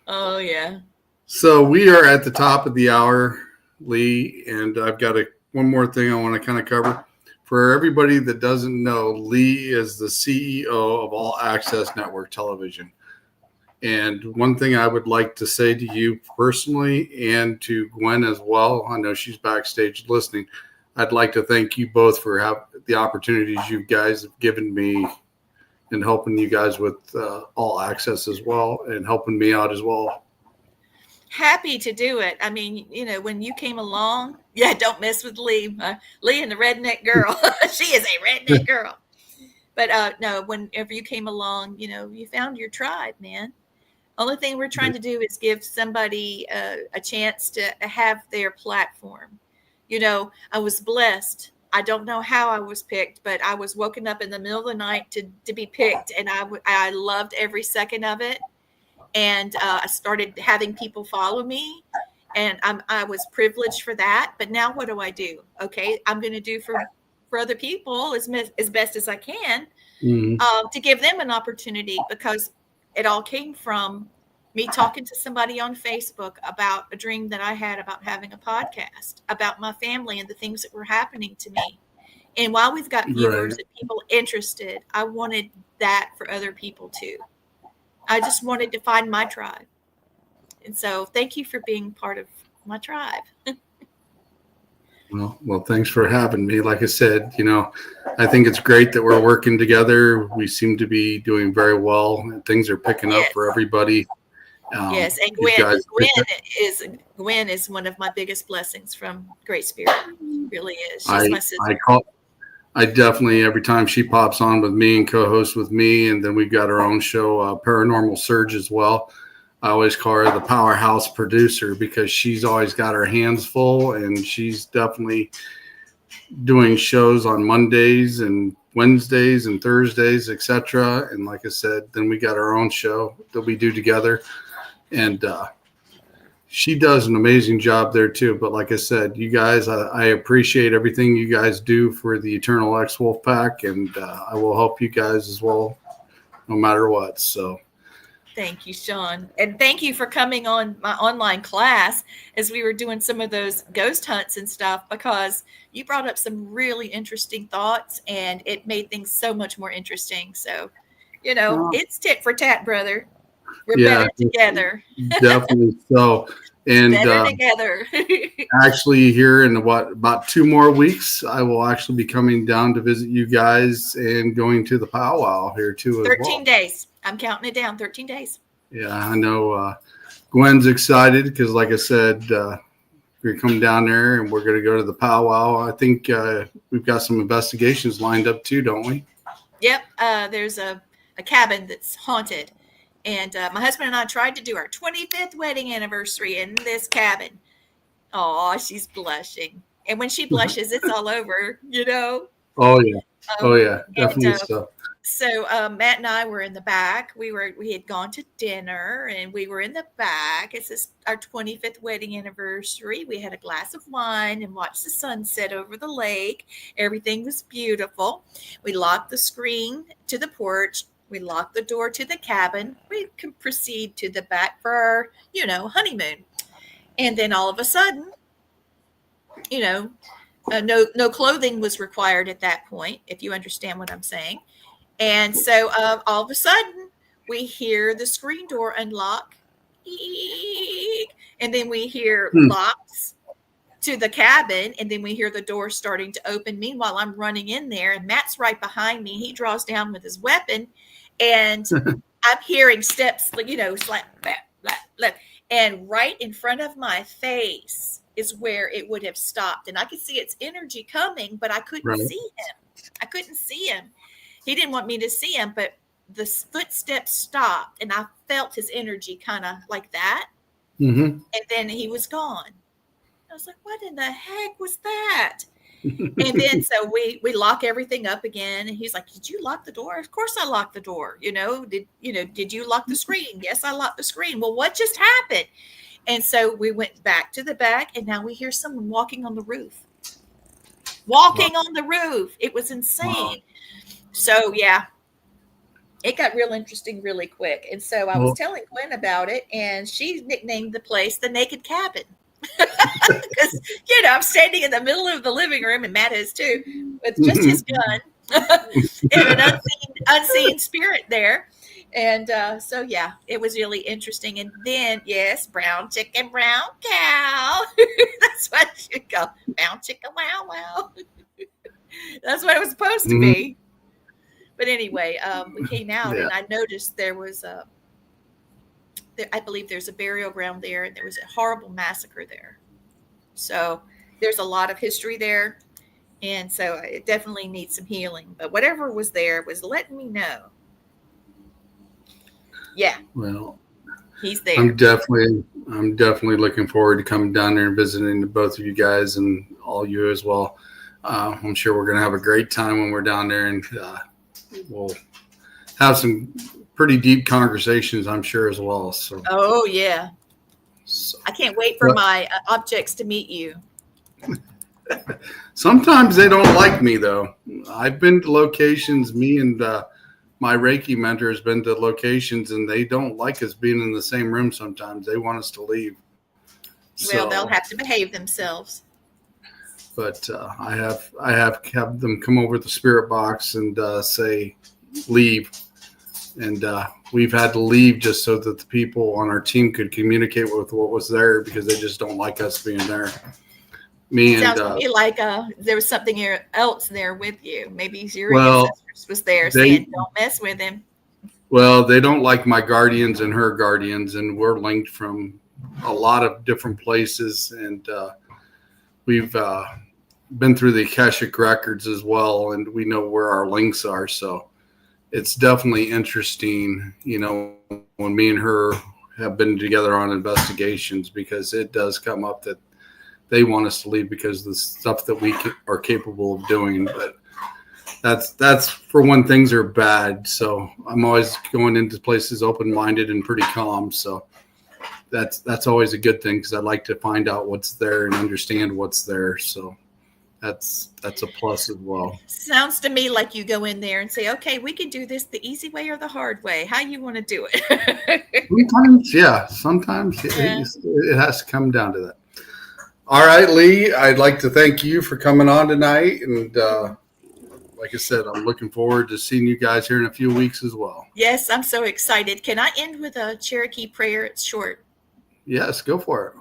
Oh, yeah. So we are at the top of the hour, Lee, and I've got one more thing I want to kind of cover. For everybody that doesn't know, Lee is the CEO of All Access Network Television. And one thing I would like to say to you personally, and to Gwen as well, I know she's backstage listening, I'd like to thank you both for the opportunities you guys have given me and helping you guys with all access as well and helping me out as well. Happy to do it. I mean, when you came along, don't mess with Lee. Lee and the redneck girl. She is a redneck girl. But no, whenever you came along, you found your tribe, man. Only thing we're trying to do is give somebody a chance to have their platform. I was blessed. I don't know how I was picked, but I was woken up in the middle of the night to be picked, and I loved every second of it. And I started having people follow me, and I was privileged for that. But now what do? Okay, I'm going to do for other people as best as I can, to give them an opportunity, because it all came from me talking to somebody on Facebook about a dream that I had about having a podcast about my family and the things that were happening to me. And while we've got viewers and people interested, I wanted that for other people too. I just wanted to find my tribe. And so thank you for being part of my tribe. Well, thanks for having me. Like I said, I think it's great that we're working together. We seem to be doing very well, and things are picking up for everybody. Yes, and Gwen is one of my biggest blessings from Great Spirit. She really is. She's my sister. I definitely, every time she pops on with me and co-hosts with me, and then we've got our own show, Paranormal Surge as well. I always call her the powerhouse producer because she's always got her hands full, and she's definitely doing shows on Mondays and Wednesdays and Thursdays, etc. And like I said, then we got our own show that we do together, and she does an amazing job there too. But like I said, you guys, I appreciate everything you guys do for the Eternal X Wolf Pack, and I will help you guys as well, no matter what. So. Thank you, Shawn. And thank you for coming on my online class as we were doing some of those ghost hunts and stuff, because you brought up some really interesting thoughts and it made things so much more interesting. So, it's tit for tat, brother. We're better together. Definitely so. And better together. Actually, here in about 2 more weeks, I will actually be coming down to visit you guys and going to the powwow here too. 13 days. I'm counting it down. 13 days. Yeah, I know. Gwen's excited because, like I said, we're coming down there and we're going to go to the powwow. I think we've got some investigations lined up too, don't we? Yep. There's a cabin that's haunted. And my husband and I tried to do our 25th wedding anniversary in this cabin. Oh, she's blushing. And when she blushes, it's all over, Oh, yeah. Definitely so. So Matt and I were in the back. We had gone to dinner and we were in the back. It's our 25th wedding anniversary. We had a glass of wine and watched the sunset over the lake. Everything was beautiful. We locked the screen to the porch. We locked the door to the cabin. We can proceed to the back for our, honeymoon. And then all of a sudden, no clothing was required at that point, if you understand what I'm saying. And so all of a sudden, we hear the screen door unlock. And then we hear locks to the cabin. And then we hear the door starting to open. Meanwhile, I'm running in there and Matt's right behind me. He draws down with his weapon. And I'm hearing steps, slap, bap, bap, bap. And right in front of my face is where it would have stopped. And I could see its energy coming, but I couldn't see him. He didn't want me to see him, but the footsteps stopped and I felt his energy kind of like that. Mm-hmm. And then he was gone. I was like, what in the heck was that? And then so we lock everything up again. And he's like, did you lock the door? Of course I locked the door. Did you lock the screen? Yes, I locked the screen. Well, what just happened? And so we went back to the back and now we hear someone walking on the roof. On the roof. It was insane. Wow. So, yeah, it got real interesting really quick. And so I was telling Gwen about it, and she nicknamed the place the Naked Cabin. Because, I'm standing in the middle of the living room, and Matt is too, with just his gun and an unseen spirit there. And so, yeah, it was really interesting. And then, yes, brown chicken, brown cow. That's what you go. Brown chicken, wow, wow. That's what it was supposed to Mhm. be. But anyway, we came out Yeah. and I noticed there was I believe there's a burial ground there, and there was a horrible massacre there. So there's a lot of history there. And so it definitely needs some healing. But whatever was there was letting me know. Yeah, Well, he's I'm there. definitely looking forward to coming down there and visiting both of you guys and all you as well. I'm sure we're going to have a great time when we're down there, and we'll have some pretty deep conversations, I'm sure, as well. So, Oh, yeah. I can't wait for my objects to meet you. sometimes they don't like me, though. I've been to locations, me and my Reiki mentor has been to locations, and they don't like us being in the same room sometimes. They want us to leave. Well, they'll So, have to behave themselves. but I have them come over to the spirit box and say, leave. And we've had to leave just so that the people on our team could communicate with what was there, because they just don't like us being there. Sounds to me like there was something else there with you. Maybe your ancestors was there saying, "Don't mess with him." Well, they don't like my guardians and her guardians, and we're linked from a lot of different places, and we've been through the Akashic records as well, and we know where our links are. So it's definitely interesting, when me and her have been together on investigations, because it does come up that they want us to leave because of the stuff that we are capable of doing. But that's for when things are bad. So I'm always going into places open-minded and pretty calm. So that's always a good thing, because I like to find out what's there and understand what's there. So that's a plus as well. Sounds to me like you go in there and say, "Okay, we can do this the easy way or the hard way. How you want to do it?" Sometimes, yeah. Sometimes it has to come down to that. All right, Lee, I'd like to thank you for coming on tonight. And like I said, I'm looking forward to seeing you guys here in a few weeks as well. Yes, I'm so excited. Can I end with a Cherokee prayer? It's short. Yes, go for it.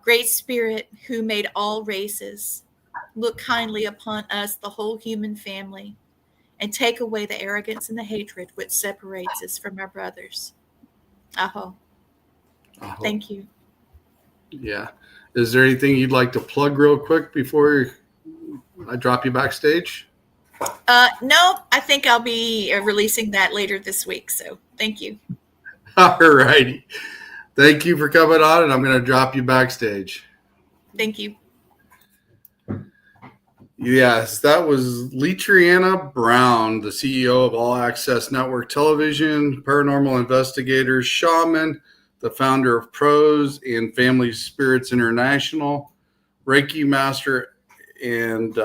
Great Spirit, who made all races, look kindly upon us, the whole human family, and take away the arrogance and the hatred which separates us from our brothers. Aho. Thank you. Yeah. Is there anything you'd like to plug real quick before I drop you backstage? No, I think I'll be releasing that later this week. So thank you. All righty. Thank you for coming on, and I'm going to drop you backstage. Thank you. Yes, that was Letriana Brown, the CEO of All Access Network Television, paranormal investigator, shaman, the founder of Pros and Family Spirits International, Reiki master, and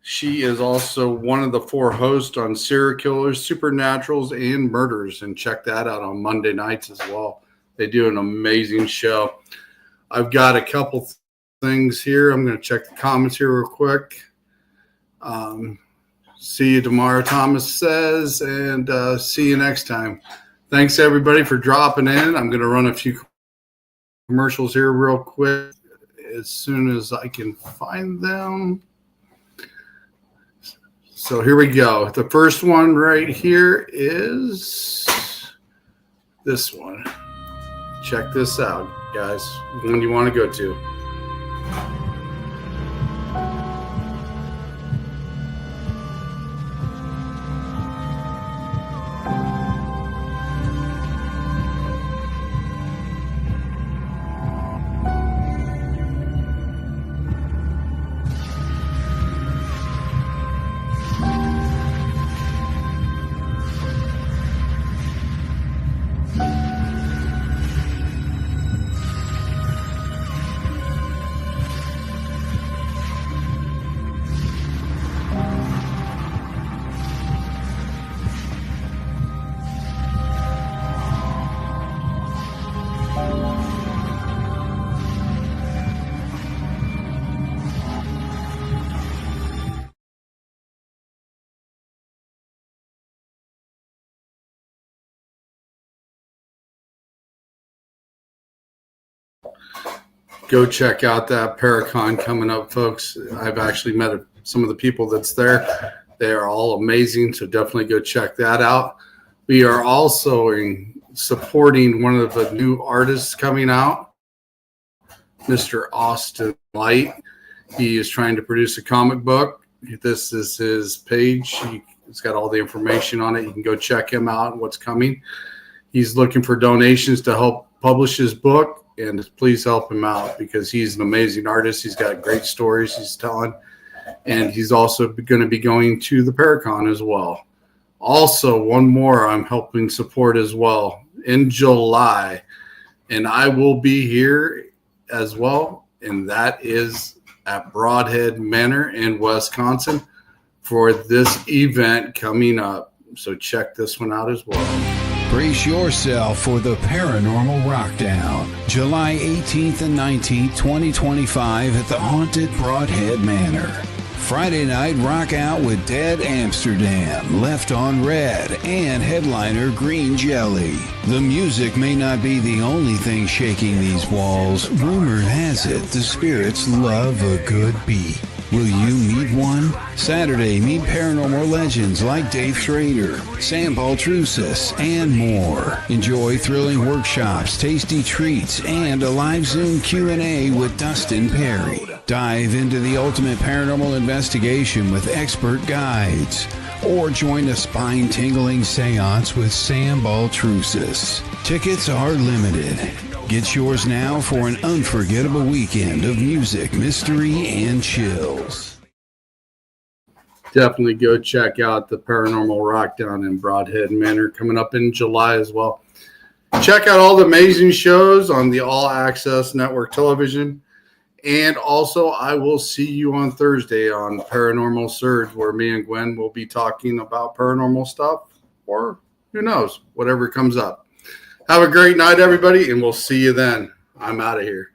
she is also one of the 4 hosts on serial killers, supernaturals, and murders. And check that out on Monday nights as well. They do an amazing show. I've got a couple things here. I'm going to check the comments here real quick. See you tomorrow, Thomas says, and see you next time. Thanks, everybody, for dropping in. I'm going to run a few commercials here real quick as soon as I can find them. So here we go. The first one right here is this one. Check this out, guys. One you want to go to. go check out that Paracon coming up, folks. I've actually met some of the people that's there. They are all amazing, so definitely go check that out. We are also supporting one of the new artists coming out, Mr. Austin Light. He is trying to produce a comic book. This is his page. He's got all the information on it. You can go check him out and what's coming. He's looking for donations to help publish his book, and please help him out because he's an amazing artist. He's got great stories he's telling, and he's also going to be going to the Paracon as well. Also, one more I'm helping support as well in July, and I will be here as well, and that is at Broadhead Manor in Wisconsin for this event coming up. So check this one out as well. Brace yourself for the Paranormal Rockdown, July 18th and 19th, 2025 at the haunted Broadhead Manor. Friday night, rock out with Dead Amsterdam, Left on Red, and headliner Green Jelly. The music may not be the only thing shaking these walls. Rumor has it the spirits love a good beat. Will you meet one? Saturday, meet paranormal legends like Dave Schrader, Sam Baltrusis, and more. Enjoy thrilling workshops, tasty treats, and a live Zoom Q&A with Dustin Perry. Dive into the ultimate paranormal investigation with expert guides. Or join a spine-tingling seance with Sam Baltrusis. Tickets are limited. Get yours now for an unforgettable weekend of music, mystery, and chills. Definitely go check out the Paranormal Rockdown in Broadhead Manor coming up in July as well. Check out all the amazing shows on the All Access Network television. And also, I will see you on Thursday on Paranormal Surge, where me and Gwen will be talking about paranormal stuff, or who knows, whatever comes up. Have a great night, everybody, and we'll see you then. I'm out of here.